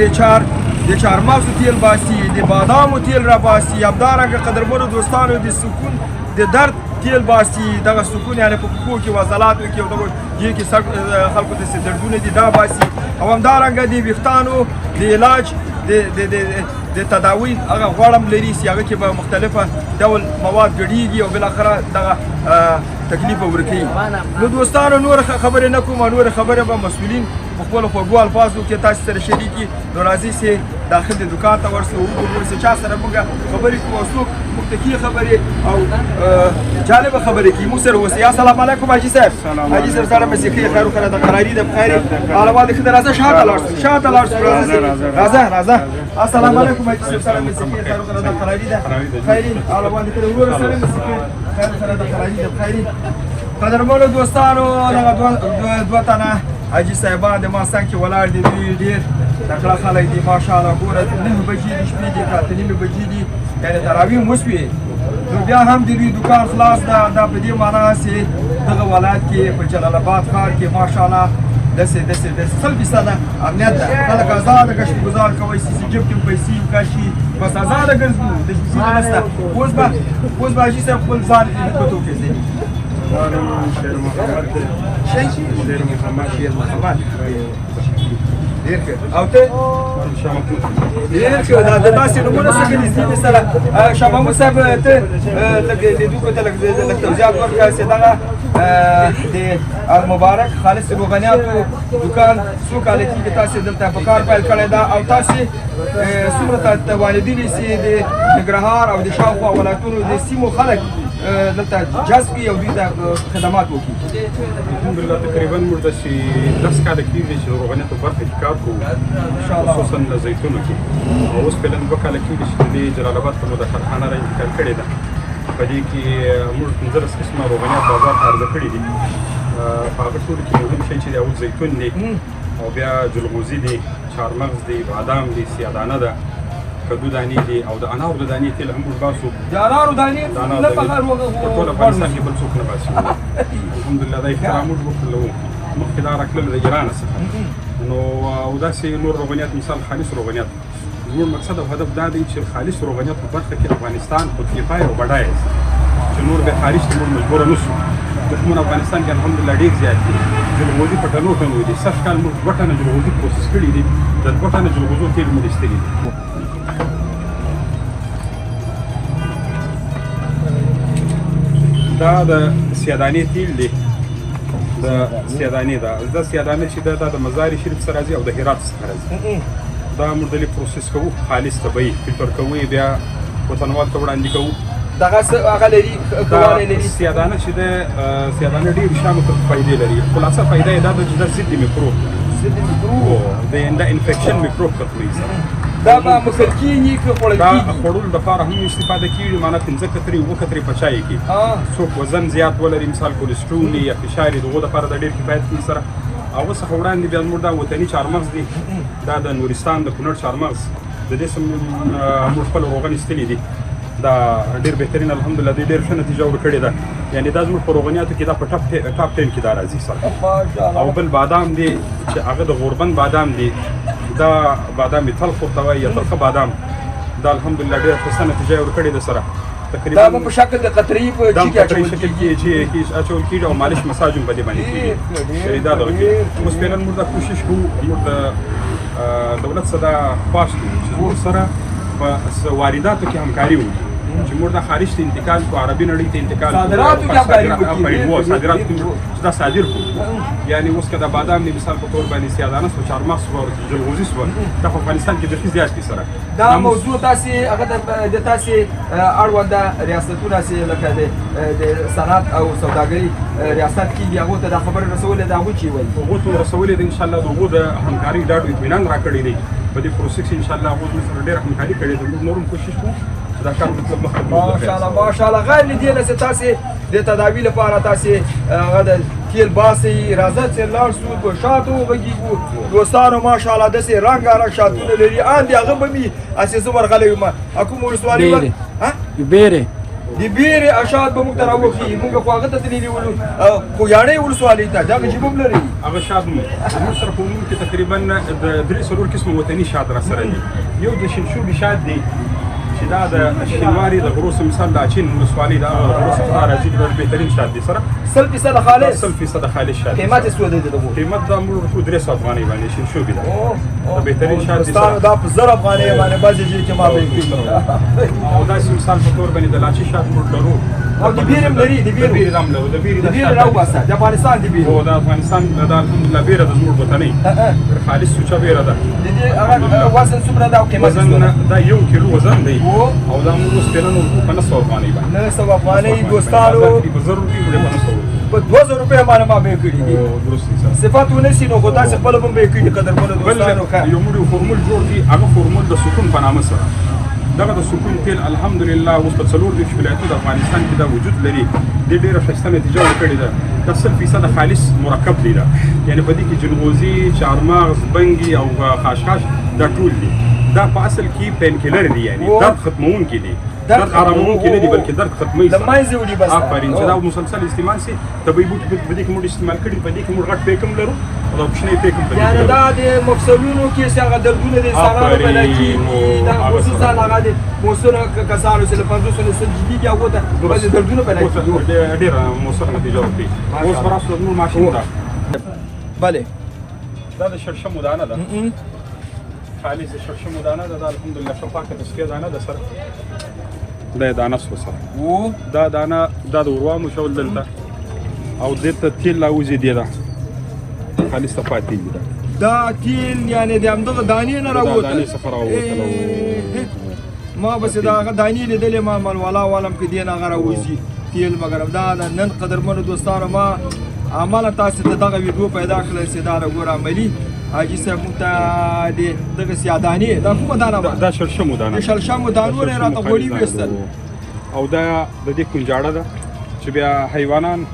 [SPEAKER 7] چارمغزو تیل باسي، د بادامو تیل را باسي. همدارنګه قدرمنو دوستانو د سکون د درد تیل باسي. دغه سکون یعنې په پښو کې وصلاتو کې او دغه دې کې خلکو ته چې دردونه دي دا باسي. او همدارنګه د ویښتانو د علاج د تداوی هغه غواړم لري چې هغه کې به مختلفه ډول مواد ګډېږي او بالاخره دغه تکلیف ورکوي. نو دوستانو نور خبرې نه کوم، نور خبره به مسؤلین په خپلو خوږو الفاظو کې تاسو سره شریکي. نو راځئ چې داخل د دوکان ته ورسو وګورو چې چا سره موږ خبرې کوو او څوک متقي خبرې او جالبه خبرې کوي. موږ سره اوسئ. السلام علیکم حاجي صاحب. حاجي صاحب سره مسې ښې خیر وکړه، د قراري د بخیر علاوه د ښه راځه شاته لاړ شو، شاته لاړ شو. راځه. السلام علیکم حاجي صاحب سره مسې ښې خیر وکړه، د قراري د خیرین علاوه د ښه ورور سره مسې ښې خیر وکړه، د قراري د بخیر. قدرمنو دوستانو دغه دوه تنه حاجي صاحبان د ما څنګ کې ولاړ دي، دوی ډېر تکړه خلک دي ماشاءالله. ګوره 9 بجې د شپې دي، 9 بجې دي، یعنې تراویح هم وشوې. نو بیا هم د دوی دوکان خلاص ده. دا په دې معنا چې دغه ولایت کې په جلال آباد ښار کې ماشاءالله داسې 100% امنیت ده. خلک ازاده ګشت ګزار کوي، چې جیب کې پیسې وکړي، بس ازاده ګرځو، د شپې نشته. اوس به حاجي صاحب خپل ځان په توګه ځي.
[SPEAKER 6] شیر محمد
[SPEAKER 7] ډېر ښه. او ته ډېر ښه. دا داسې نومونه څنګه نږدې دي سره. شاه محمود صاحب ته لږ لیدونکو ته لږ توضیحات ورکړه چې دغه د المبارک خالص روغنیاتو دوکان څو کاله کېږي تاسې دلته په کار پیل کړی ده، او تاسې څومره توانېدلي چې د ننګرهار او د شاوخوا ولایتونو د سیمو خلک دلته جذب کړي او دوی ته خدمات وکړي؟
[SPEAKER 6] الحمدلله تقریبا موږ داسې 10 کاله کېږي چې روغنیاتو برخه کې کار کوو، خصوصا زیتونو کې. او اوس فعلا 2 کاله کېږي چې د جلال آباد ته مو د کارخانه راانتقال کړې ده. په دې کې موږ 15 قسمه روغنیات بازار ته عرضه کړي دي. په هغه ټولو کې مهم شی چې د اول زیتون دی، او بیا جلغوزي دی، چهارمغز دی، بادام دی، سیادانه ده، کدو دانې دي، او د انارو د دانې تیل هم موږ باسو.
[SPEAKER 7] د انارو دانې
[SPEAKER 6] په ټول افغانستان کې بل څوک نه باسي. الحمدلله دا اختراع موږ وکړلو. مخکې دا راکړل د ایران څخه. نو او داسې نور روغنیات مثال خالص روغنیات. زموږ مقصد او هدف دا دی چې خالص روغنیات په برخه کې افغانستان خودکفایه او بډایه شي، چې نور به خارج ته موږ مجبوره نه شو. دښمن افغانستان کې الحمدلله ډېر زیات دي. جلغوزي په ټنو دي. سږ کال موږ 2 ټنه جلغوزي پروسس کړي دي. د 2 ټنه جلغوزو تیل موږ ایستلي دي. دا د سیادانې تیل دی. د سیادانې دا سیادانې چې دا د مزار شریف سره راځي او د هرات څخه راځي. دا موږ دلې پروسس کوو، خالص طبیعي فلټر کوو، بیا وطنوال ته وړاندې کوو.
[SPEAKER 7] دغه هغه لري کووالی لري.
[SPEAKER 6] سیادانه چې د سیادانه ډېرې شامل فایدې لري. خلاصه فایده یې دا ده چې دا ضد میکروب د انفیکشن میکروب ختموي.
[SPEAKER 7] دا به مکل کېږي که خوړل کېږي؟
[SPEAKER 6] دا خوړلو لپاره هم استفاده کېږي. معنا 15 کترې 7 کترې په چای کې. څوک وزن زیات ولري، مثال کولیسټرول یا فشار یې، د هغو دپاره دا ډېر کفایت کوي سره. هغه څخه وړاندې بیا زموږ دا وطني چهارمغز دی. دا د نورستان د کونړ چهارمغز، د دې څخه موږ خپل روغن ایستلي دي. دا ډېر بهترین الحمدلله دی، ډېر ښه نتیجه ورکړې ده. یعنې دا زموږ په روغنیاتو کې دا په ټاپ 10 کې دا راځي سره. او بل بادام دی چې هغه د غوربند بادام دی. دا بادام تلخ ورته وایي یا تلخه بادام. دا الحمدلله ډېره ښه نتیجه یې ورکړې ده سره.
[SPEAKER 7] تقریبا دا په شکل د قطرې په
[SPEAKER 6] شکل کې اچول کېږي او مالش مساج هم په دې باندې کېږي. دا دغه کې اوس فعلا موږ دا کوشش کوو، موږ د دولت څخه دا خواست کوو چې زموږ سره په وارداتو کې همکاري وکړي، چې موږ دا خارج ته انتقال کو، عربي نړۍ ته انتقال کو،
[SPEAKER 7] صادراتو کې همکاري وکړي.
[SPEAKER 6] صادرات کې دا صادر کو. یعنې اوس که د بادام نه مثال په طور باندې سیادانه شو، چهارمغز شو، جلغوزي شو، دا په افغانستان کې بیخي زیات دي سره.
[SPEAKER 7] دا موضوع تاسې هغه د تاسې اړونده ریاستونه چې لکه د صنعت او سوداګرۍ ریاست کېږي، هغو ته دا خبره رسولې ده، هغوی چې وایي
[SPEAKER 6] هغو ته رسولې ده. انشاءالله د هغو د همکارۍ ډاډ اطمینان راکړی دی. په دې پروسس کې انشاءالله هغوی زموږ سره ډېره همکاري کړې ده. موږ نور هم کوشش کوو دا کار مطلب مخته
[SPEAKER 7] ماشاءالله ماشاءالله. غیر له دې نه چې تاسې د تداوي لپاره تاسې هغه د تیل باسئ، راځه چې لاړ شو په شاتو وغږېږو. دوستانو ماشاءالله داسې رنګارنګ شاتونه لري. ان د هغه به مې هسې زه ورغلی یم. کوم ولسوالۍ د بیرې اشات به موږ ته راوښي. موږ خو هغه ته تللي ولو کویاڼۍ ولسوالۍ ته. دغه جیب هم لري
[SPEAKER 6] هغه شات موږ سره په عموم کې تقریبا د 3-4 قسمه وطني شات را سره دي. یو د شینشوبي شات دی چې دا د شینواري د غروس مثال د اچین ولسوالۍ د غروس څخه راځي ډېر بهترین شات دي سره
[SPEAKER 7] 100% خالص
[SPEAKER 6] 100% خالص شات
[SPEAKER 7] قیمت یې څو دی دغه
[SPEAKER 6] قیمت دا موږ په 300 افغانۍ باندې شین شو بده دا بهترین شات دي
[SPEAKER 7] سره دا په 1000 افغانۍ باندې بعضی ځای کې ما به
[SPEAKER 6] او دا مثال په تور باندې د لاچي شات موږ لرو
[SPEAKER 7] او د بیرم لري د بیرم
[SPEAKER 6] هم له د بیرم
[SPEAKER 7] د بیرم راو باسه د افغانستان د بیرم
[SPEAKER 6] او د افغانستان د الحمدلله بیره د زموږ وطني خالص سوچا بیره ده
[SPEAKER 7] د دې هغه وزن څومره دا او قیمت
[SPEAKER 6] وزن دا 1 کیلو وزن دی او دا موږ سپینانو په 900 افغانۍ باندې
[SPEAKER 7] 900 افغانۍ دوستانو
[SPEAKER 6] په 1000 روپۍ باندې
[SPEAKER 7] په 2000 روپۍ باندې ما به کړی دي
[SPEAKER 6] درست
[SPEAKER 7] صفات ونسی نو خدای څخه خپل هم به کړی قدرمنو دوستانو
[SPEAKER 6] یو موږ فورمول جوړ دي هغه فورمول د سکون په نامه سره دغه د سکون تیل الحمدلله اوس په 4 ولایتونو د افغانستان کې دا وجود لري د ډیره ښایسته نتیجه ورکړې ده دا 100% خالص مرکب دی یعنی په دې کې جلغوزي چهارمغز بنګي او خاشخاش دا ټول دي دا په اصل کې پین کیلر دی یعنی درد ختمونکي دي درد آرامونکي نه دي بلکې درد ختموي
[SPEAKER 7] د مایزه وړي بس
[SPEAKER 6] آفرین چې دا مسلسل استعمال سي طبي بوټي په دې کې موږ استعمال کړي په دې کې موږ غټ پیکم لرو او کوچنی پیکم په دې
[SPEAKER 7] یعنی دا د مفصلونو کې څنګه دردونه دي سارانو په لکه دا خصوصا هغه د موسونه کسانو چې له 500 نه سجدي کې هغه ته د دردونه په لکه
[SPEAKER 6] ډېر موثر نتیجه ورکړي اوس پر اساس نور ماشین دا
[SPEAKER 7] بله
[SPEAKER 6] دا د شړشمو دانه ده خالص شړشمو دانه ده الحمدلله شفاکه تصفیه دانه ده سره دا دانه سره
[SPEAKER 7] او
[SPEAKER 6] دا دانه دا د وروا شول دلته او دته تیل لاوزي دی دا خالص صفاتي
[SPEAKER 7] دا تیل یعنی د همدغه دانې نه راووت
[SPEAKER 6] دانې څخه راووت
[SPEAKER 7] ما بس دا هغه دانې لیدلې ما ملوالا والم کې دی نه هغه راوځي تیل مګر دا نن قدرمنو دوستانو ما عمله تاسو ته دغه ویډیو پیدا کړل چې دا وګور عملی حاجی صاحب مونږ ته دغه سیادانې دا کومه دانه ده
[SPEAKER 6] دا شړشمو دانه
[SPEAKER 7] د شړشمو دانو نه راته غوړي وېستل
[SPEAKER 6] او دا د دې کنجاړه ده چې بیا حیوانان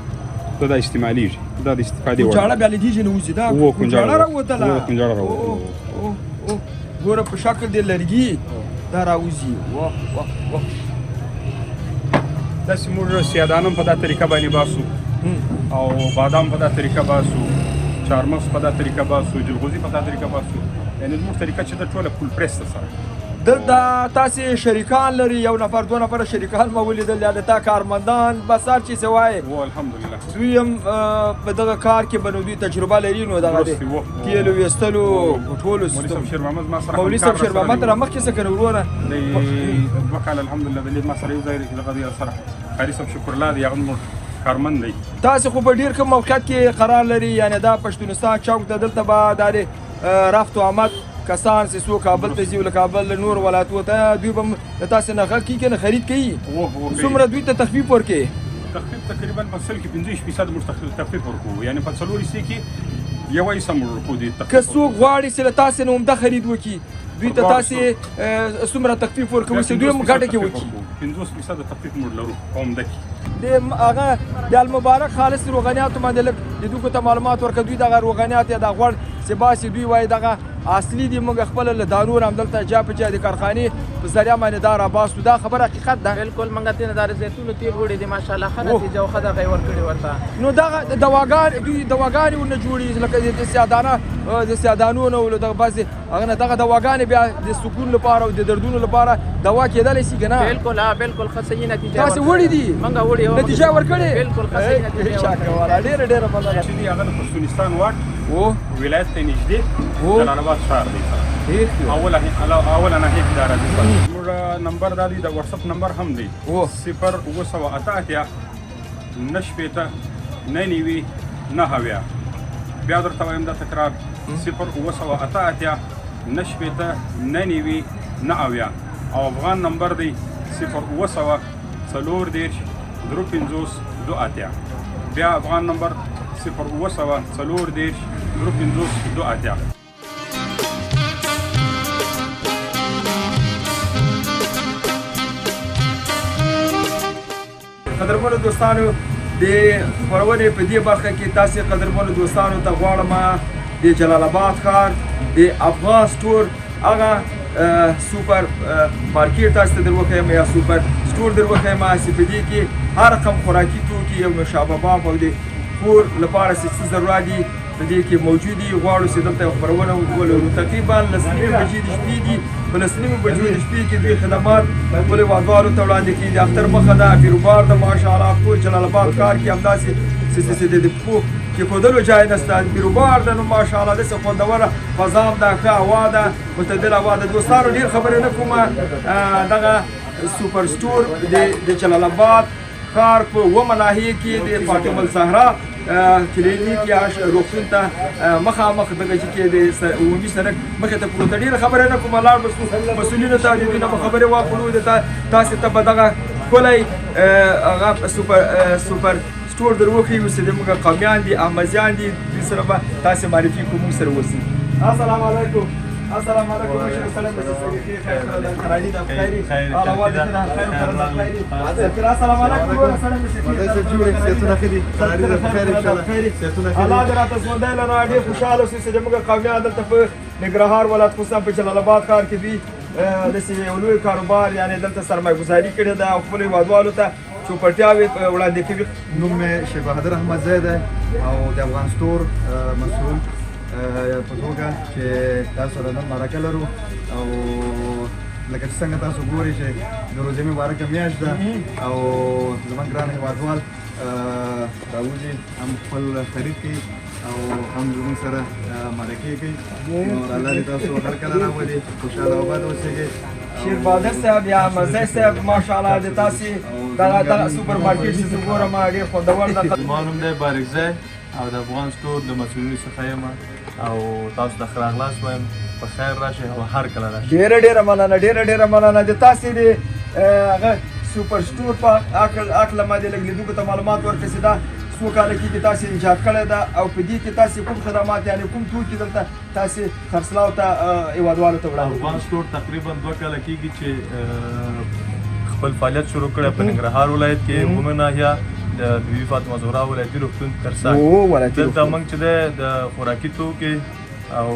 [SPEAKER 6] ته دا استعمالیږي دا د استفادې وړ
[SPEAKER 7] کنجاړه بیا لدیږي نه وځي دا کنجاړه راوتله
[SPEAKER 6] کنجاړه راوتله
[SPEAKER 7] ګوره په شکل د لرګي دا راوځي واه واه واه
[SPEAKER 6] داسې موږ سیادان هم په دا طریقه باندې باسو او بادام په دا طریقه باسو چهارمغز په دا طریقه باسو جلغوزي په دا طریقه باسو یعنې زموږ طریقه چې د ټوله فول پریس ده سره
[SPEAKER 7] دلته تاسې شریکان لري یو نفر دوه نفره شریکان ما ولیدل یا د تا کارمندان بس هر چی څه وایي
[SPEAKER 6] الحمدلله
[SPEAKER 7] دوی هم په دغه کار کې به نو دوی تجربه لري نو دغه د تیلو ویستلو ټولو
[SPEAKER 6] مولوي صاحب شیر محمد ما سره
[SPEAKER 7] مولوي صاحب شیر محمد را مخکې څه کوي وروره
[SPEAKER 6] دوه کاله الحمدلله د لید ما سره یو ځای دی دغه دی سره قاري صاحب شکر الله دی هغه زموږ کارمند دی
[SPEAKER 7] تاسې خو په ډېر کم موقعیت کې قرار لري یعنی دا پښتونستان چوک ته دلته به دا رفت و آمد کسان چې څوک کابل ته ځي له کابل نور ولایتونو ته دوی به د تاسې نه غږ کېږي نه خرید کوي څومره دوی ته تخفیف ورکوي
[SPEAKER 6] تخفیف تقریبا په سل کې 25% موږ تخفیف ورکوو یعنی په څلور حصې کې یو حصه موږ ورکوو دي
[SPEAKER 7] که څوک غواړي چې له تاسې نه عمده خرید وکړي دوی ته تاسې څومره تخفیف ورکوي چې دوی هم ګټه کې وکړي
[SPEAKER 6] 50% تخفیف موږ لرو په عمده کې
[SPEAKER 7] د هغه د المبارک خالص روغنیاتو باندې لږ د دوی ته معلومات ورکړه دوی دغه روغنیات یا د غوړ چې باسي دوی وایي دغه اصلي دي موږ خپل له دانو همدلته جا په جا د کارخانې په ذریعه باندې دا راباسو دا خبره حقیقت ده
[SPEAKER 16] بالکل موږ ته د زیتونو تیل وړي دي ماشاءالله ښه نتیجه او ښه دغه یې ورکړې ورته
[SPEAKER 7] نو دغه دوی دواګانې ورنه جوړېږي لکه د سیادانه د سیادانو نه ول دغه بعضې هغه نه دغه دواګانې بیا د سکون لپاره او د دردونو لپاره دوا کېدلی شي که نه
[SPEAKER 16] بالکل بالکل ښه صحیح نتیجه
[SPEAKER 7] تاسې وړي دي
[SPEAKER 16] موږ وړي
[SPEAKER 7] نتیجه ورکړې
[SPEAKER 16] بالکل ښه صحیح نتیجه
[SPEAKER 7] ورکړې ډېره مننه
[SPEAKER 6] چې دی هغه د پښتونستان واټ ولایت ته نږدې جلال آباد ښار دی اوله ناحیه کې دا راځي زموږ نمبر دا دی د واتساپ نمبر هم دی 0 988 9 90 بیا درته وایم دا تکرار 0 988 9 90 او افغان نمبر دی 0 4 3 بیا افغان نمبر 0 4 3
[SPEAKER 7] قدرمنو دوستانو د خپرونې په دې برخه کې تاسې قدرمنو دوستانو ته غواړم د جلال آباد ښار د افغان سټور هغه سوپر مارکیټ تاسو ته در وښیم یا سوپر سټور در وښیم چې په دې کې هر رقم خوراکي توکي یو نوشابه باب او د کور لپاره څه ضرورت دي په دې کې موجود دي غواړو چې دلته خپرونه ولرو تقریبا 9 بجې د شپې دي په لس نیمو بجو د شپې کې دوی خدمات خپلو هیوادوالو ته وړاندې کړي. د اختر مخه ده بیروبار د ماشاءالله ټول جلال آباد ښار کې همداسې د پښو کېښودلو ځای نشته. بیروبار ده نو ماشاءالله داسې خوندوره فضا هم ده، ښه هوا ده، معتدل هوا ده. دوستانو ډېر خبرې نه کومه، دغه سوپر سټور د جلال آباد ښار په 7 ناحیې کې د فاطمه الزهرا کلینیک یا روغتون ته مخامخ دغه چې کې د عمومي سړک مخې ته پروت. ډېره خبرې نه کومه، لاړ بس مسؤلینو ته د دوی نه به خبرې واخلو. تاسې ته به دغه ښکلی هغه سوپر سټور در وښیو چې زموږ قومیان دي، احمدیان دي، دوی سره به تاسې معرفي کړو، موږ سره اوسئ. السلام علیکم. السلام علیکم. السلام علیکم. الله دې راته ژوندی لره. ډېر خوشحاله اوسئ چې زموږ قومیان دلته په ننګرهار ولایت خصوصا په جلال آباد ښار کې دوی داسې یو لوی کاروبار یعنې دلته سرمایه ګذاري کړې ده او خپلو هیوادوالو ته چوپړتیاوې وړاندې کوي. نوم مې شیخ بهادر احمد زی دی او د افغان سټور مسؤل په توګه چې تاسو سره نن مرکه لرو. او لکه چې څنګه تاسو ګورئ چې د روژې مبارکه میاشت ده او زموږ ګران هیوادوال راوځي، هم خپل خرید کوي او هم زموږ سره مرکې کوي. نو الله دې تاسو هر کله راولي، خوشحاله او آباد اوسئ. شیخ بهادر صاحب یا مزی صاحب ماشاءالله د تاسې دغه سوپر مارکیټ چې زه ګورم ډېر خوندور ده.
[SPEAKER 17] زما نوم دی بارک زی او د افغان سټور د مسؤلینو څخه یم او تاسو د ښه راغلاست وایم. په خیر راشئ او هر کله راشئ.
[SPEAKER 7] ډېره مننه، ډېره مننه. د تاسې د هغه سوپر سټور په هکله ما دې لږ لیدونکو ته معلومات ورکړئ چې دا څو کاله کېږي تاسې ایجاد کړی ده او په دې کې تاسې کوم خدمات یعنې کوم توکي دلته تاسې خرڅلاو ته هیوادوالو ته وړاندې.
[SPEAKER 17] افغان سټور تقریبا 2 کاله کېږي چې خپل فعالیت شروع کړی په ننګرهار ولایت کې عمومي ناحیه د بیبي فاطمه زهرا ولایتي روغتون تر څنګ. دلته موږ چې دی د خوراکي توکي او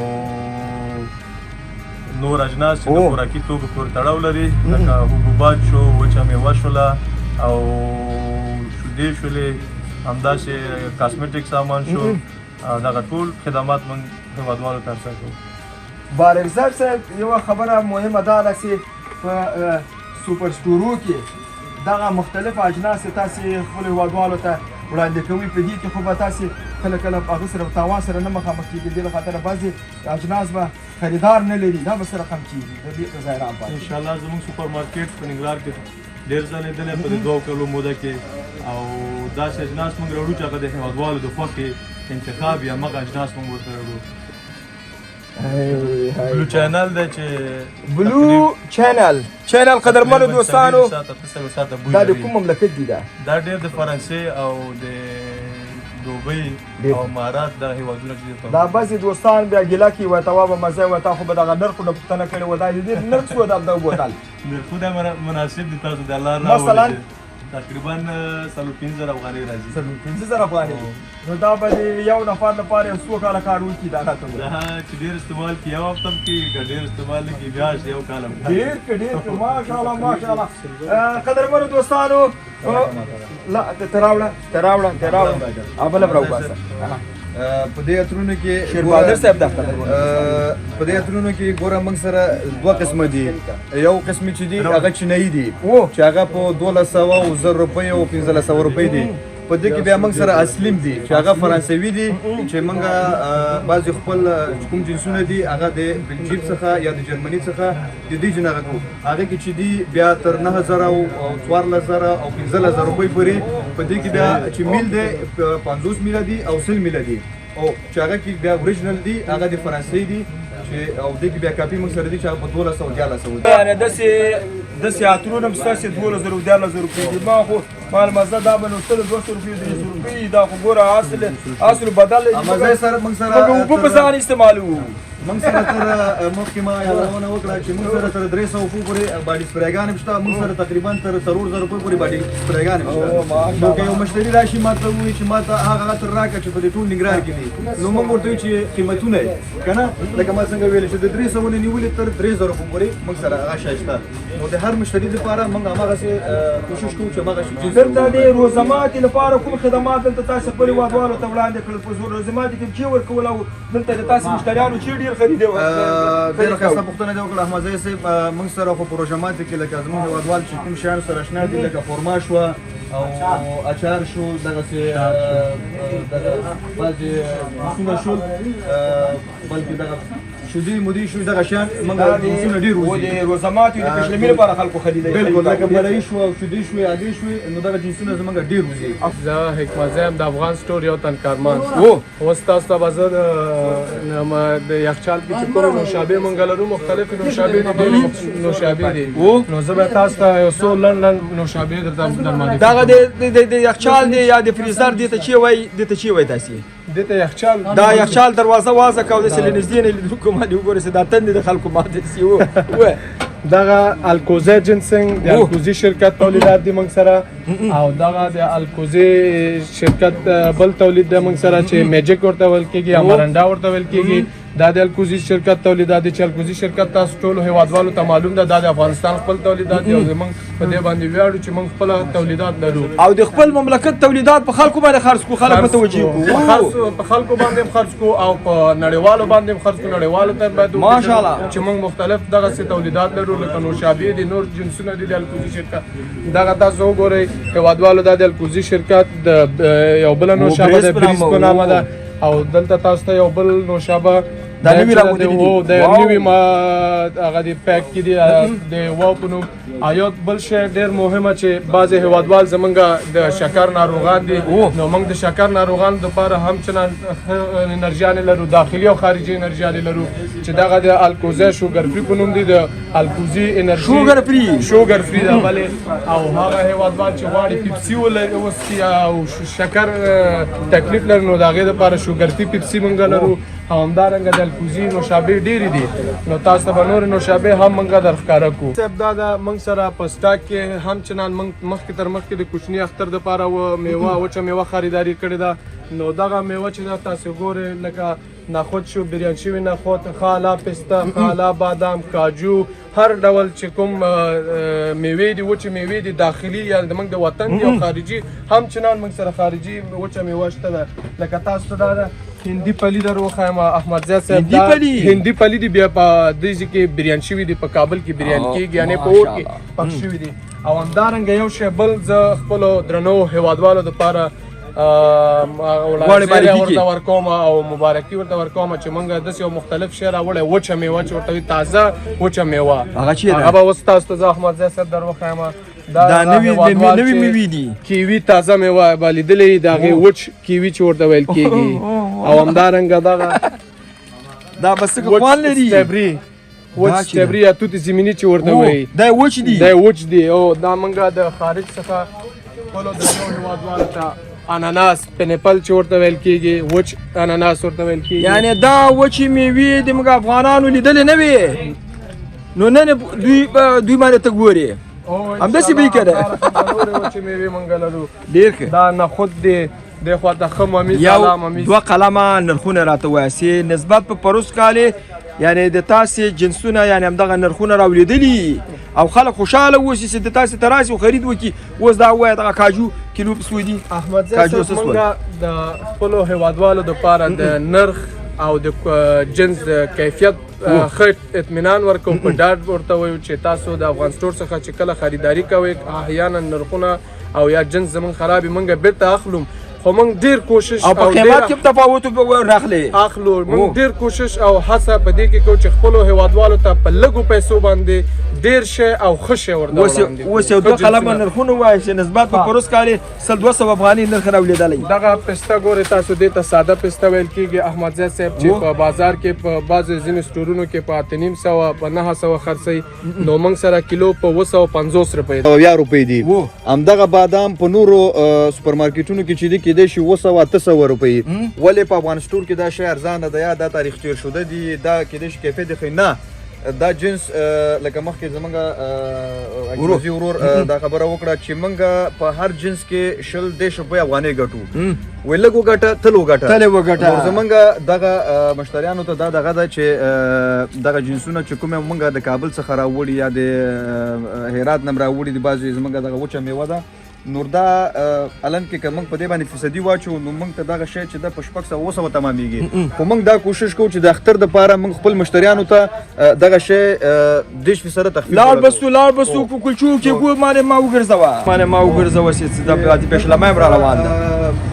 [SPEAKER 17] نور اجناس چې د خوراکي توکو پورې تړاو لري لکه حبوبات شو، وچه میوه شوله او شیدې شولې، همداسې کاسمیټک سامان شو، دغه ټول خدمات موږ هیوادوالو ته ارسه کوو.
[SPEAKER 7] بارک زی صاحب یوه خبره مهمه دا ده چې په سوپر سټورو کې دغه مختلف اجناس تاسې خپلو هیوادوالو ته وړاندې کوئ. په دې کې خو به تاسې کله هغه سره تاوان سره نه مخامخ کېږي. دې له خاطره بعضې اجناس به خریدار نه لري، دا به سره کم کېږي د دې په ځای رابطه.
[SPEAKER 17] انشاءالله زموږ سوپر مارکیټ په ننګرهار کې ډېر ځله لیدلی په دې 2 کلو موده کې او داسې اجناس موږ راوړو چې هغه د هیوادوالو د خوښې انتخاب یا مغه اجناس موږ ورته راوړو. بلو چینل دی چې
[SPEAKER 7] بلو چینل قدرمنو دوستانو دا د کوم مملکت دی؟
[SPEAKER 17] دا ډېر د فرانسې او د دوبۍ او امارات دغه هیوادونه چې
[SPEAKER 7] دا بعضې دوستان بیا ګیله کوي وایي ته وابه مزی وایي تا خو به دغه نرخونه پوښتنه کړې وه دا د دې نرخ څو ده دغه بوتل؟
[SPEAKER 17] نرخونه مناسب دي تاسو د الله
[SPEAKER 7] مثلا
[SPEAKER 17] تقریبا 15,000 افغانۍ راځي.
[SPEAKER 7] 15,000 افغانۍ. نو دا به د یو نفر لپاره یو څو کاله کار وکړي دا راته وایي؟
[SPEAKER 17] دا چې ډېر استعمال کړي یو هفته هم کېږي، که ډېر استعمال نه کړي میاشت یو کال هم
[SPEAKER 7] ډېر که ماشاءالله. قدرمنو دوستانو لا ته راوړه بله به راوباسه. په دې عطرونو کې شیر بهادر صاحب دا په دې عطرونو کې ګوره موږ سره 2 قسمه دي. یو قسم چې دي هغه چینایي دي چې هغه په 1200 او 1000 روپۍ او 1500 روپۍ دي. په دې کې بیا موږ سره اسلم دي چې هغه فرانسوي دي چې موږ بعضې خپل کوم جنسونه دي هغه د بلجیک څخه یا د جرمني څخه د دې جن هغه کوو. هغې کې چې دي بیا تر 9,000 او 14,000 او 15,000 روپۍ پورې. په دې کې بیا چې میل دی 50 میله دي او 100 میله دي او چې هغه کې بیا اوریجنل دي هغه د فرانسې دي چې او دې کې بیا کاپي موږ سره دي چې هغه په 1200 او 1400 دي. یعنې داسې عطرونه هم ستاسې 12,000 او 14,000 روپۍ دي. ما خو معلومه دا به نو 200 روپۍ 300 روپۍ دا خو ګوره اصل بدل دی. موږ سره اوبه په ځان استعمالوو. موږ سره تر مخکې ما یادونه وکړه چې موږ سره تر 300 روپۍ پورې باډي سپریګان هم شته. موږ سره تقریبا تر 4,000 روپۍ پورې باډي سپریګان هم شته. نو که یو مشتري راشي ماته ووایي چې ماته هغه عطر راکړه چې په دې ټول ننګرهار کې دي نو موږ ورته وایو چې قیمتونه یې که نه لکه ما څنګه ویلې چې د 300 نه نیولې تر 3,000 روپۍ پورې موږ سره هغه شی شته. نو د هر مشتري لپاره موږ هماغسې کوشش کوو چې هماغه شي دلته د روزماتي لپاره کوم خدمات دلته تاسې خپلو هیوادوالو ته وړاندې کړل. په روزماتي کې چې ورکول او دلته د تاسې مشتریانو چې ډېر ډیر خریدي ډیر ښه پوښتنه دی وکړه احمد زئی صاحب موږ سره خو په روژه کې لکه زموږ هېوادوال چې کوم شیان سره اشنا دي لکه خرما شوه او اچار شو دغسې بعضې جنسونه شول بلکې دغه شودي مودي شو دغه شیان موږ جنسونه ډېر وځي د روژه ماتي د پشلمي لپاره خلکو خریدی بلکل لکه ملایي شوه او شودي شوې هګۍ شوې نو دغه جنسونه زموږ ډېر وځي
[SPEAKER 15] زه حکمت زی یم د افغان سټور یو تن کارمند اوس تاسو ته به زه د یخچال کې چې کومې نوشابې موږ لرو مختلفې نوشابې دي ډېرې نوشابې دي نو زه به تاسو ته یو څو لنډ لنډ نوشابې درته در معرفي
[SPEAKER 7] دغه د یخچال دی یا د فریزر دې ته چی وایي دې ته چی وایي تاسې
[SPEAKER 15] دې ته یخچال
[SPEAKER 7] دا یخچال دروازه وازه کوو داسې له نږدې نه لیدلو کومه دې وګورئ چې دا تندې د خلکو ماتې سي
[SPEAKER 15] دغه الکوزی جنسنګ د الکوزی شرکت تولیدات دي موږ سره او دغه د الکوزی شرکت بل تولید دی موږ سره چې میجیک ورته ویل کېږي یا مرنډا ورته ویل کېږي دا د الکوزی شرکت تولیدات دي چې الکوزی شرکت تاسو ټولو هیوادوالو ته معلوم ده دا د افغانستان خپل تولیدات دي او زموږ په دې باندې ویاړو چې موږ خپل تولیدات لرو
[SPEAKER 7] او د خپل مملکت تولیدات په خلکو باندې خرڅ کړو خلک متوجه کړو
[SPEAKER 15] په خلکو باندې خرڅ کړو او په نړیوالو باندې خرڅ کړو نړیوالو ته باید
[SPEAKER 7] ماشاءالله
[SPEAKER 15] چې موږ مختلف دغه تولیدات لرو لکه نوشابې دي نور جنسونه دي د الکوزی شرکت دغه تاسو وګورئ هیوادوالو دا د الکوزی شرکت د یو بل نوشابه د بریس په نامه ده او دلته تاسو ته یو بل نوشابه
[SPEAKER 7] دا نوی راغونډلې
[SPEAKER 15] دي د نوی ما هغه دی پیک کې دي د واو په نوم یو بل شی ډېر مهمه چې بعضې هیوادوال زمونږ د شکر ناروغان دي نو موږ د شکر ناروغانو دپاره همچنان انرژیانې لرو داخلي او خارجي انرژیانې لرو چې دغه د الکوزی شوګر فری په نوم دي د الکوزی انرژي شوګر فری ده بلې او هغه هیوادوال چې غواړي پیپسي وڅښي او شکر تکلیف لري نو د هغې دپاره شوګر فری پیپسي موږ لرو او همدارنګه د الکوزي نوشابې ډېرې دي نو تاسو ته به نورې نوشابې هم موږ در ښکاره کړو صاحب دا د موږ سره په سټاک کې همچنان موږ مخکې تر مخکې د کوچني اختر دپاره میوه وچه میوه خریداري کړې ده نو دغه میوه چې ده تاسو ګورئ لکه نخود شو بریان شوي نخود خاله پسته خاله بادام کاجو هر ډول چې کوم میوې دي وچې میوې دي داخلي یا زموږ د وطن دي او خارجي همچنان موږ سره خارجي وچه میوه شته ده لکه تاسو ته دا هندي پلی در وښایم احمد زی صاحب دا هندي پلی دي بیا په دې ځای کې بریان شوي دي په کابل کې بریان کېږي یعنې په اور کې پخ شوي دي او همدارنګه یو شی بل زه خپلو درنو هیوادوالو دپاره ورته ورکوم او مبارکي ورته ورکوم چې موږ داسې یو مختلف شی راوړی وچه میوه چې ورته وي تازه وچه میوه هغه به اوس تاسو ته زه احمد زی صاحب در وښایم دا نوې میوې دي کیوي تازه میوه به لیدلې د هغې وچ کیوي چې ورته ویل کېږي او همدارنګه دغه
[SPEAKER 7] دا به څه خوند لري
[SPEAKER 15] سټبري وچ سټبري یا توت زمیني چې ورته وایي
[SPEAKER 7] دا وچ دي
[SPEAKER 15] دا وچ دي او دا موږ د خارج څخه خپلو درنو هېوادوالو ته اناناس پینپل چې ورته ویل کېږي وچ اناناس ورته ویل کېږي
[SPEAKER 7] یعنې دا وچې میوې د موږ افغانانو لیدلې نه وې نو نن دوی باندې ته ګورې همداسې به یې که ده
[SPEAKER 15] نورې وچې میوې موږ لرو
[SPEAKER 7] ډېر ښه
[SPEAKER 15] دا نخود دی دې خواته ښه ممیز
[SPEAKER 7] یو دوه قلمه نرخونه راته وایاستې نسبت په پروس کالې یعنې د تاسې جنسونه یعنې همدغه نرخونه راولیدلي او خلک خوشحاله اوسي چې د تاسې ته راسي او خرید وکړي اوس دا ووایه دغه کاجو کیلو په څو دي
[SPEAKER 15] احمد زی صاحب موږ د خپلو هیوادوالو دپاره د نرخ او د جنس د کیفیت ښه اطمینان ورکوو په ډاډ ورته وایو چې تاسو د افغان سټور څخه چې کله خریداري کوئ احیانا نرخونه او یا جنس زموږ خراب وي موږ بیرته اخلو خو موږ ډېر کوشش
[SPEAKER 7] او په قیمت کې تفاوت راغلی
[SPEAKER 15] اخلو موږ ډېر کوشش او هڅه په دې کې کوو چې خپلو هیوادوالو ته په لږو پیسو باندې ډېر شی او ښه شی ورته وړاندې
[SPEAKER 7] اوس یو دوه قلمه نرخونه ووایه چې نسبت په پروس کالې 100-200 افغاني نرخ راولیدلی
[SPEAKER 15] دغه پسته ګورئ تاسو دې ته ساده پسته ویل کېږي احمد زی صاحب چې په بازار کې په بعضې ځینې سټورونو کې په 850 په 900 خرڅوي نو موږ سره کیلو په 250 روپۍ
[SPEAKER 7] او 1000 روپۍ دي همدغه بادام په نورو سوپرمارکیټونو کې چې دي کېدای شي 200-800 روپۍ ولې په افغان سټور کې دا شی ارزانه ده یا دا تاریخ تیر شده دي دا کېدای شي کیفیت دی ښه نه دا جنس لکه مخکې زمونږ اګوزي ورور دا خبره وکړه چې موږ په هر جنس کې 100 روپۍ افغانۍ ګټو وایي لږ وګټه تل وګټه زمونږ دغه مشتریانو ته دا دغه ده چې دغه جنسونه چې کومې موږ د کابل څخه راوړي یا د هرات نه راوړي دي بعضې زمونږ دغه وچه میوه ده نور دا الان کې که موږ په دې باندې فیصدي واچو نو موږ ته دغه شی چې د په 600 تمامېږي خو موږ دا کوشش کوو چې د اختر دپاره موږ خپل مشتریانو ته دغه شی 10% تخفیف
[SPEAKER 18] لاړ بسو په کلچو کې ګو مانه ما وګرځوه چې د پېشلمه را روان ده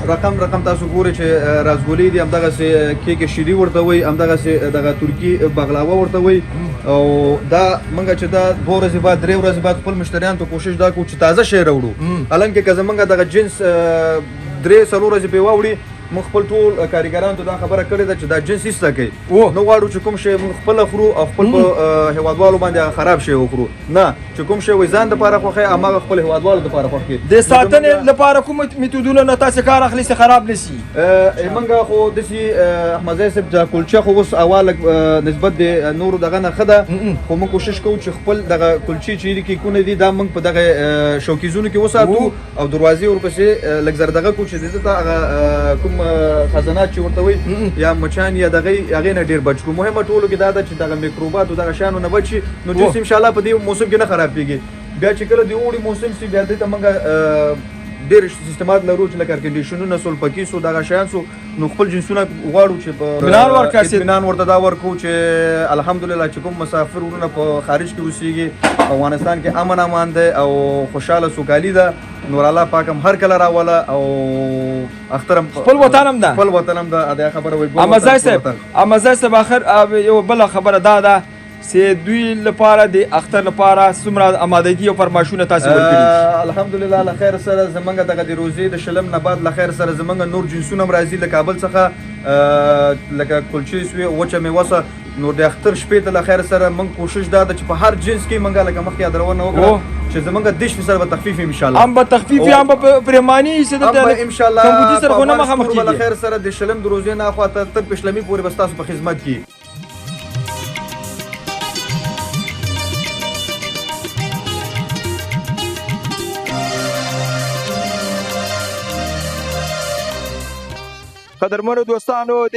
[SPEAKER 7] رقم تاسو ګورئ چې رازګولي دي همدغسې کیک شیري ورته وایي همدغسې دغه ترکي بغلاوه ورته وایي او دا موږ چې دا 2 ورځې بعد 3 ورځې بعد خپل مشتریانو ته کوشش دا کوو چې تازه شی راوړو حالانکه که زمونږ دغه جنس 3-4 ورځې پې واوړي موږ خپل ټول کاریګرانو ته دا خبره کړې ده چې دا جنس ایسته کوي نه غواړو چې کوم شی موږ خپله خورو او خپل په هېوادوالو باندې خراب شی وخورو نه چې کوم شی وایي ځان دپاره خوښوي هماغه خپل هېوادوالو دپاره خوښ کړي
[SPEAKER 18] د ساتنې لپاره کوم میتودونه نه تاسې کار اخلي چې خراب نه شي
[SPEAKER 7] موږ خو داسې احمدزی صاحب دا کلچه خو اوس اواله نسبت د نورو دغه نه ښه ده خو موږ کوشش کوو چې خپل دغه کلچې چې دي کیکونه دي دا موږ په دغه شوکیزونو کې وساتو او دروازې ورپسې لږ زر دغه کوو چې دې ته هغه کوم خزانات چې ورته وایي یا مچان یا هغې نه ډېر بچ کړو مهمه ټولو کې دا ده چې دغه میکروبات او دغه شیانو نه بچ شي نو جنس انشاءالله په دې موسم کې نه خرابېږي بیا چې کله د اوړي موسم شي بیا دې ته موږ ډېر سیستمات لرو چې لکه ایرکنډیشنونه سول پکې سو دغه شیان سو نو خپل جنسونه غواړو چې اطمینان ورته دا ورکړو چې الحمدلله چې کوم مسافر ورونه په خارج کې اوسېږي افغانستان کې امن امان دی او خوشحاله سوکالي ده نور الله پاک هم هر کله راوله او اختر هم
[SPEAKER 18] خپل وطن هم ده
[SPEAKER 7] دا خبره وایي
[SPEAKER 18] امازای صاحب اخر یو بله خبره دا ده چې دوی لپاره د اختر لپاره څومره آمادګي او فرمایشونه تاسې ورکړي
[SPEAKER 7] الحمدلله له خیر سره زمونږ دغه د روزې د شلم نه بعد له خیر سره زمونږ نور جنسونه هم راځي له کابل څخه لکه کلچې سوې وچه میوه نور د اختر شپې ته له خیر سره موږ کوشش دا ده چې په هر جنس کې موږ لکه مخکې یادونه وکړه چې زمونږ 10% به تخفیف انشاءالله
[SPEAKER 18] هم به تخفیف یا هم به پرېماني
[SPEAKER 7] هم به انشاءالله په له خیر سره د شلم د روزې نه اخوا تر پېشلمي پورې به ستاسو په خدمت کې
[SPEAKER 18] قدرمنو دوستانو د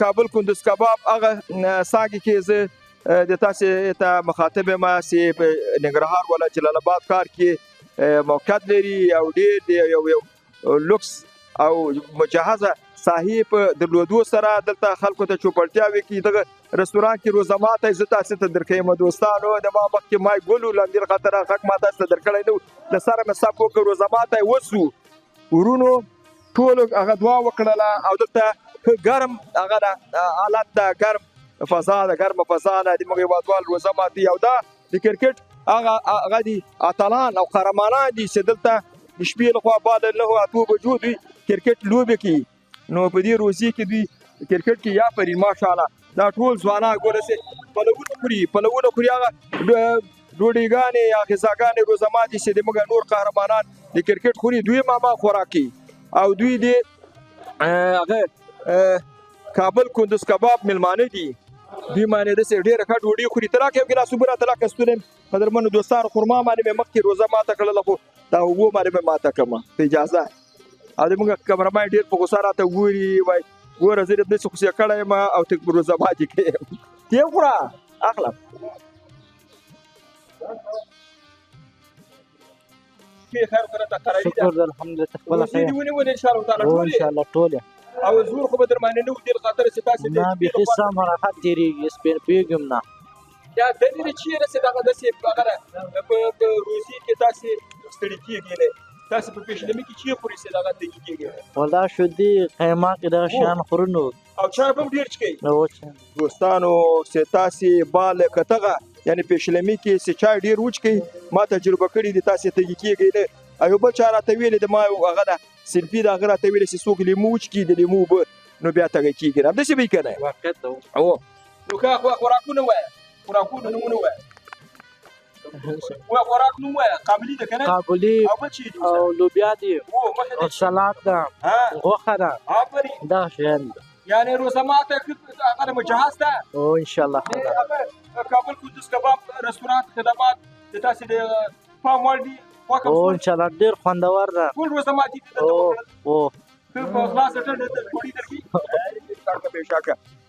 [SPEAKER 18] کابل کندوز کباب هغه څانګې کې زه د تاسې ته مخاطب یم چې په ننګرهار ولا جلال آباد ښار کې موقعیت لري او ډېر یو لوکس او مجهزه ساحې په درلودو سره دلته خلکو ته چوپړتیاوې کوي دغه رستوران کې روزه ماته زه تاسې ته درکویم دوستانو د ما مخکې مای ګل و لمدې خاطره غږ ما تاسې ته درکړی نه و له سره مې صف وکړ روزه ماته یې وسو ورونو ټولو هغه دعا وکړله او دلته ګرم هغه حالت ده ګرم فضا ده ګرمه فضا ده د موږ هېوادوال روزه ماتي او دا د کرکټ هغه دي اتلان او قهرمانان دي چې دلته د شپې لخوا بعد 9 بجو دوی کرکټ لوبې کوي نو په دې روزي کې دوی کرکټ کې یا پرې ماشاءالله دا ټول ځوانان ګوره چې پلوونه خوري هغه ډوډۍ یا غذاګانې روزه ماتي چې د موږ نور قهرمانان د کرکټ خوري دوی ماما خوراکي او دوی د هغه کابل کندوز کباب ملمانه دي دوی باندې داسې ډېره ښه ډوډۍ خوري ته راکړه یو ګیلاس اوبه راته راکړه ستونی قدرمنو دوستانو خرما باندې مې مخکې روزه ماته کړله خو دا اوبو باندې مې ماته کړمه په اجازه او زموږ کمرمان ډېر په غوسه راته ګوري وایي ګوره زه داسې غوسې کړی یم او ته روزه ماتې کوې ته یې خوره اخله خیر خیره ته قراري ده
[SPEAKER 19] شکر الحمدلله ته خپله
[SPEAKER 18] روزې دې ونیولې انشاءالله تعالی
[SPEAKER 19] انشاءالله ټولې
[SPEAKER 18] او زور خو به در باندې نه و دې خاطر چې تاسې
[SPEAKER 19] نه بیخي سم راحت تېرېږي سپین پوهېږم نه
[SPEAKER 18] یا دلیل چیرې چې دغه داسې هغه په روزي کې تاسې ستړي کېږئ نه تاسې په پېشلمي کې چی خورئ چې دغه تږي کېږئ
[SPEAKER 19] والله شودي قیماق دغه شیان خورو نو
[SPEAKER 18] او چای به هم ډېر څښئ دوستانو چې تاسې بال کتغه یعنې پېشلمي کې چې چای ډېر وڅښئ ما تجربه کړې دي تاسې تږي کېږئ نه او یو بل چا راته ویلې د ما هغه ده سلفي د هغه راته ویلې چې څوک لیمو وڅښي د لیمو اوبه نو بیا تږی کېږي نه همداسې به یې که نه نو ښه خوراکونه ووایه خوراکونه نومونه ووایه خوراک نوم ووایه قابلي ده که نه
[SPEAKER 19] قابلي
[SPEAKER 18] او بل چی دي
[SPEAKER 19] او لوبیا دي او سلاد ده غوښه ده دغه شیان دي
[SPEAKER 18] یعنې روزه ماته هغه مجهز ده
[SPEAKER 19] او انشاءالله
[SPEAKER 18] کابل کندوز کباب رستورانت خدمات د تاسې د پام وړ دي
[SPEAKER 19] او انشاءالله ډېر خوندور ده
[SPEAKER 18] ټول روزه ماتي دي
[SPEAKER 19] او
[SPEAKER 18] په خلاصه ډډه ډوډۍ درکوي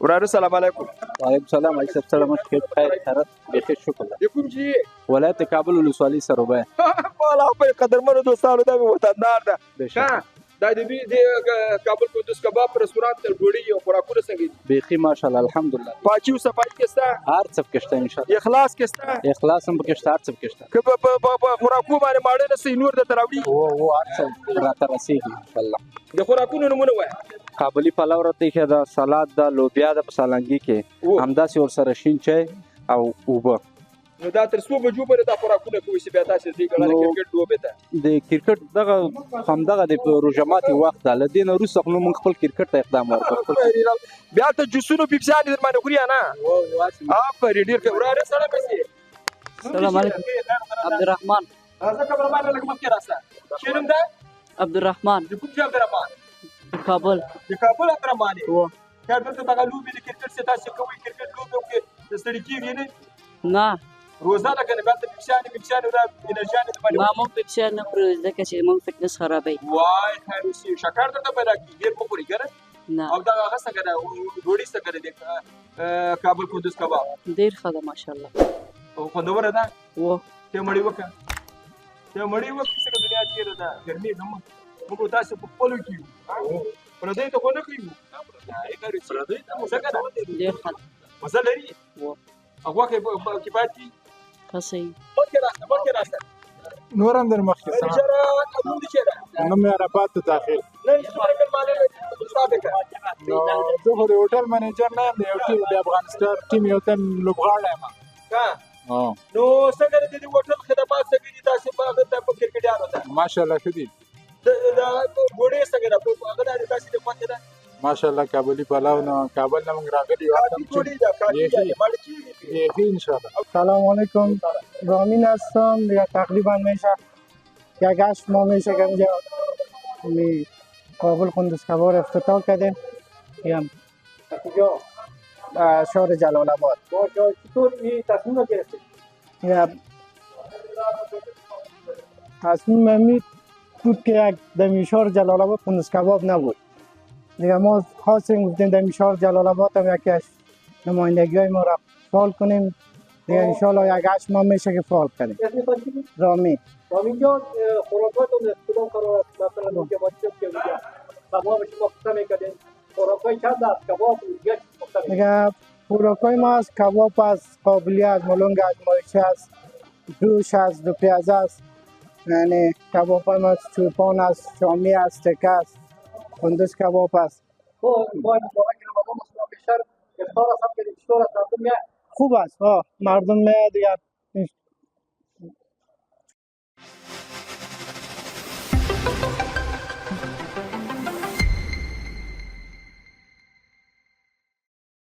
[SPEAKER 18] وراره سلام علیکم
[SPEAKER 20] وعلیکم السلام علی صاحب سلام خیر خیر خیرت بخیر شکر
[SPEAKER 18] د کوم ځای
[SPEAKER 20] ولایت کابل ولسوالۍ سروبه
[SPEAKER 18] والا په قدرمنو دوستانو دا مې وطندار ده
[SPEAKER 20] بشکره
[SPEAKER 18] دا د کابل کندوز کباب رستورانت ډوډۍ او خوراکونه څنګه دي
[SPEAKER 20] بخیر ماشاءالله الحمدلله
[SPEAKER 18] پاکي او صفایي کې شته
[SPEAKER 20] هر څه پکې شته ان شاء الله
[SPEAKER 18] اخلاص کې شته
[SPEAKER 20] اخلاص هم پکې شته هر څه پکې شته
[SPEAKER 18] که په خوراکو باندې ماړه نه سي نور د تراوړي
[SPEAKER 20] او هر څه راته رسیږي ان شاء الله
[SPEAKER 18] د خوراکونو نمونه وایي
[SPEAKER 20] قابلی پلاو راته ښه ده سلاد ده لوبیا ده په سالنګي کې همداسې ورسره شین چای او اوبه
[SPEAKER 18] نو دا تر څو بجو پورې دا خوراکونه کوي چې بیا تاسو دې ګڼل کرکټ لوبې ته
[SPEAKER 20] د کرکټ دغه همدغه د روژه ماتي وخت ده له دې نه وروسته خو موږ خپل کرکټ ته اقدام وکړو
[SPEAKER 18] بیا ته جوسونو پیپسیانې در باندې خوري نه آفرین ډېر ښه وراره سره پسې
[SPEAKER 21] السلام علیکم عبدالرحمن
[SPEAKER 18] زه کمرمان لږ مخکې راسه څه نوم ده
[SPEAKER 21] عبدالرحمن
[SPEAKER 18] د کوم ځای عبدالرحمن
[SPEAKER 21] د کابل
[SPEAKER 18] عبدالرحمن خیر دلته دغه لوبې د کرکټ چې تاسو کوئ کرکټ لوبې کې د ستړي کېږئ نه
[SPEAKER 21] نه
[SPEAKER 18] روزه ده که نه بیا ته پیپسیانې را انرژیانې د باندې
[SPEAKER 21] ما موږ پیپسیان نه خورو ځکه چې موږ فټنس خرابوي
[SPEAKER 18] وای خیر اوسې شکر درته پیدا کړي ډېر مه خورئ که نه
[SPEAKER 21] نه
[SPEAKER 18] او دغه هغه څنګه ده ډوډۍ څنګه ده د کابل کندوز کباب
[SPEAKER 21] ډېر ښه ده ماشاءالله
[SPEAKER 18] او خوندوره ده
[SPEAKER 21] و
[SPEAKER 18] ته مړۍ وکړه څنګه دنیا تېره ده ګرمي نه موږ تاسو په خپلو کې یو پردیو ته خو نه کوي څنګه ده
[SPEAKER 21] ډېر ښه ده
[SPEAKER 18] مزه لري او غوښې کفایت کوي
[SPEAKER 21] ښه صحیح
[SPEAKER 18] مخکې راسته
[SPEAKER 22] نور هم در مخکې
[SPEAKER 18] نوم دې چېرې
[SPEAKER 22] نوم مې عرفات ته داخل
[SPEAKER 18] نه شپږ مالې صاحب
[SPEAKER 22] نو زه خو د هوټل منیجر نه یم د یو ټیم د افغانستان ټیم یو تن لوبغاړی یم
[SPEAKER 18] نو څنګه د دې هوټل خدمات څنګه دي تاسو په هغه ته په کرکټیانو ته
[SPEAKER 22] ماشاءالله ښه دي
[SPEAKER 18] د ډوډۍ څنګه ده هغه د تاسو د خوښې ده
[SPEAKER 22] ماشاءالله کابلی پلاو نه کابل نه موږ راغلي یو ان شاء الله.
[SPEAKER 8] سلام علیکم رامین هستم دیگه تقریبا میشه یک 8 ماه میشه که اینجا می کابل کندوز کباب افتتاح کردیم هم شهر جلال آباد
[SPEAKER 13] چطور این تصمیم رو گرفتید؟
[SPEAKER 8] تصمیم می بود که یک دمی شهر جلال آباد کندوز کباب نبود دیگه ما خواستیم گفتیم دمی شهر جلال آباد هم یکی از نمایندگی های ما را فعال کنیم دیگه انشالله یک 8 ماه میشه که فعال کنیم. رامین
[SPEAKER 13] جان خوراکاتون کدام قرار است مثلا که با چه که کباب شما خسته میکردین خوراکای چند است کباب یک
[SPEAKER 8] دیگه خوراکای ما از کباب است قابلی است ملنگ است مایچه است جوش است دو پیاز است یعنی کباب هم است چوپان است شامی است تکه است کندوز کباب است خوب است مردم دیگر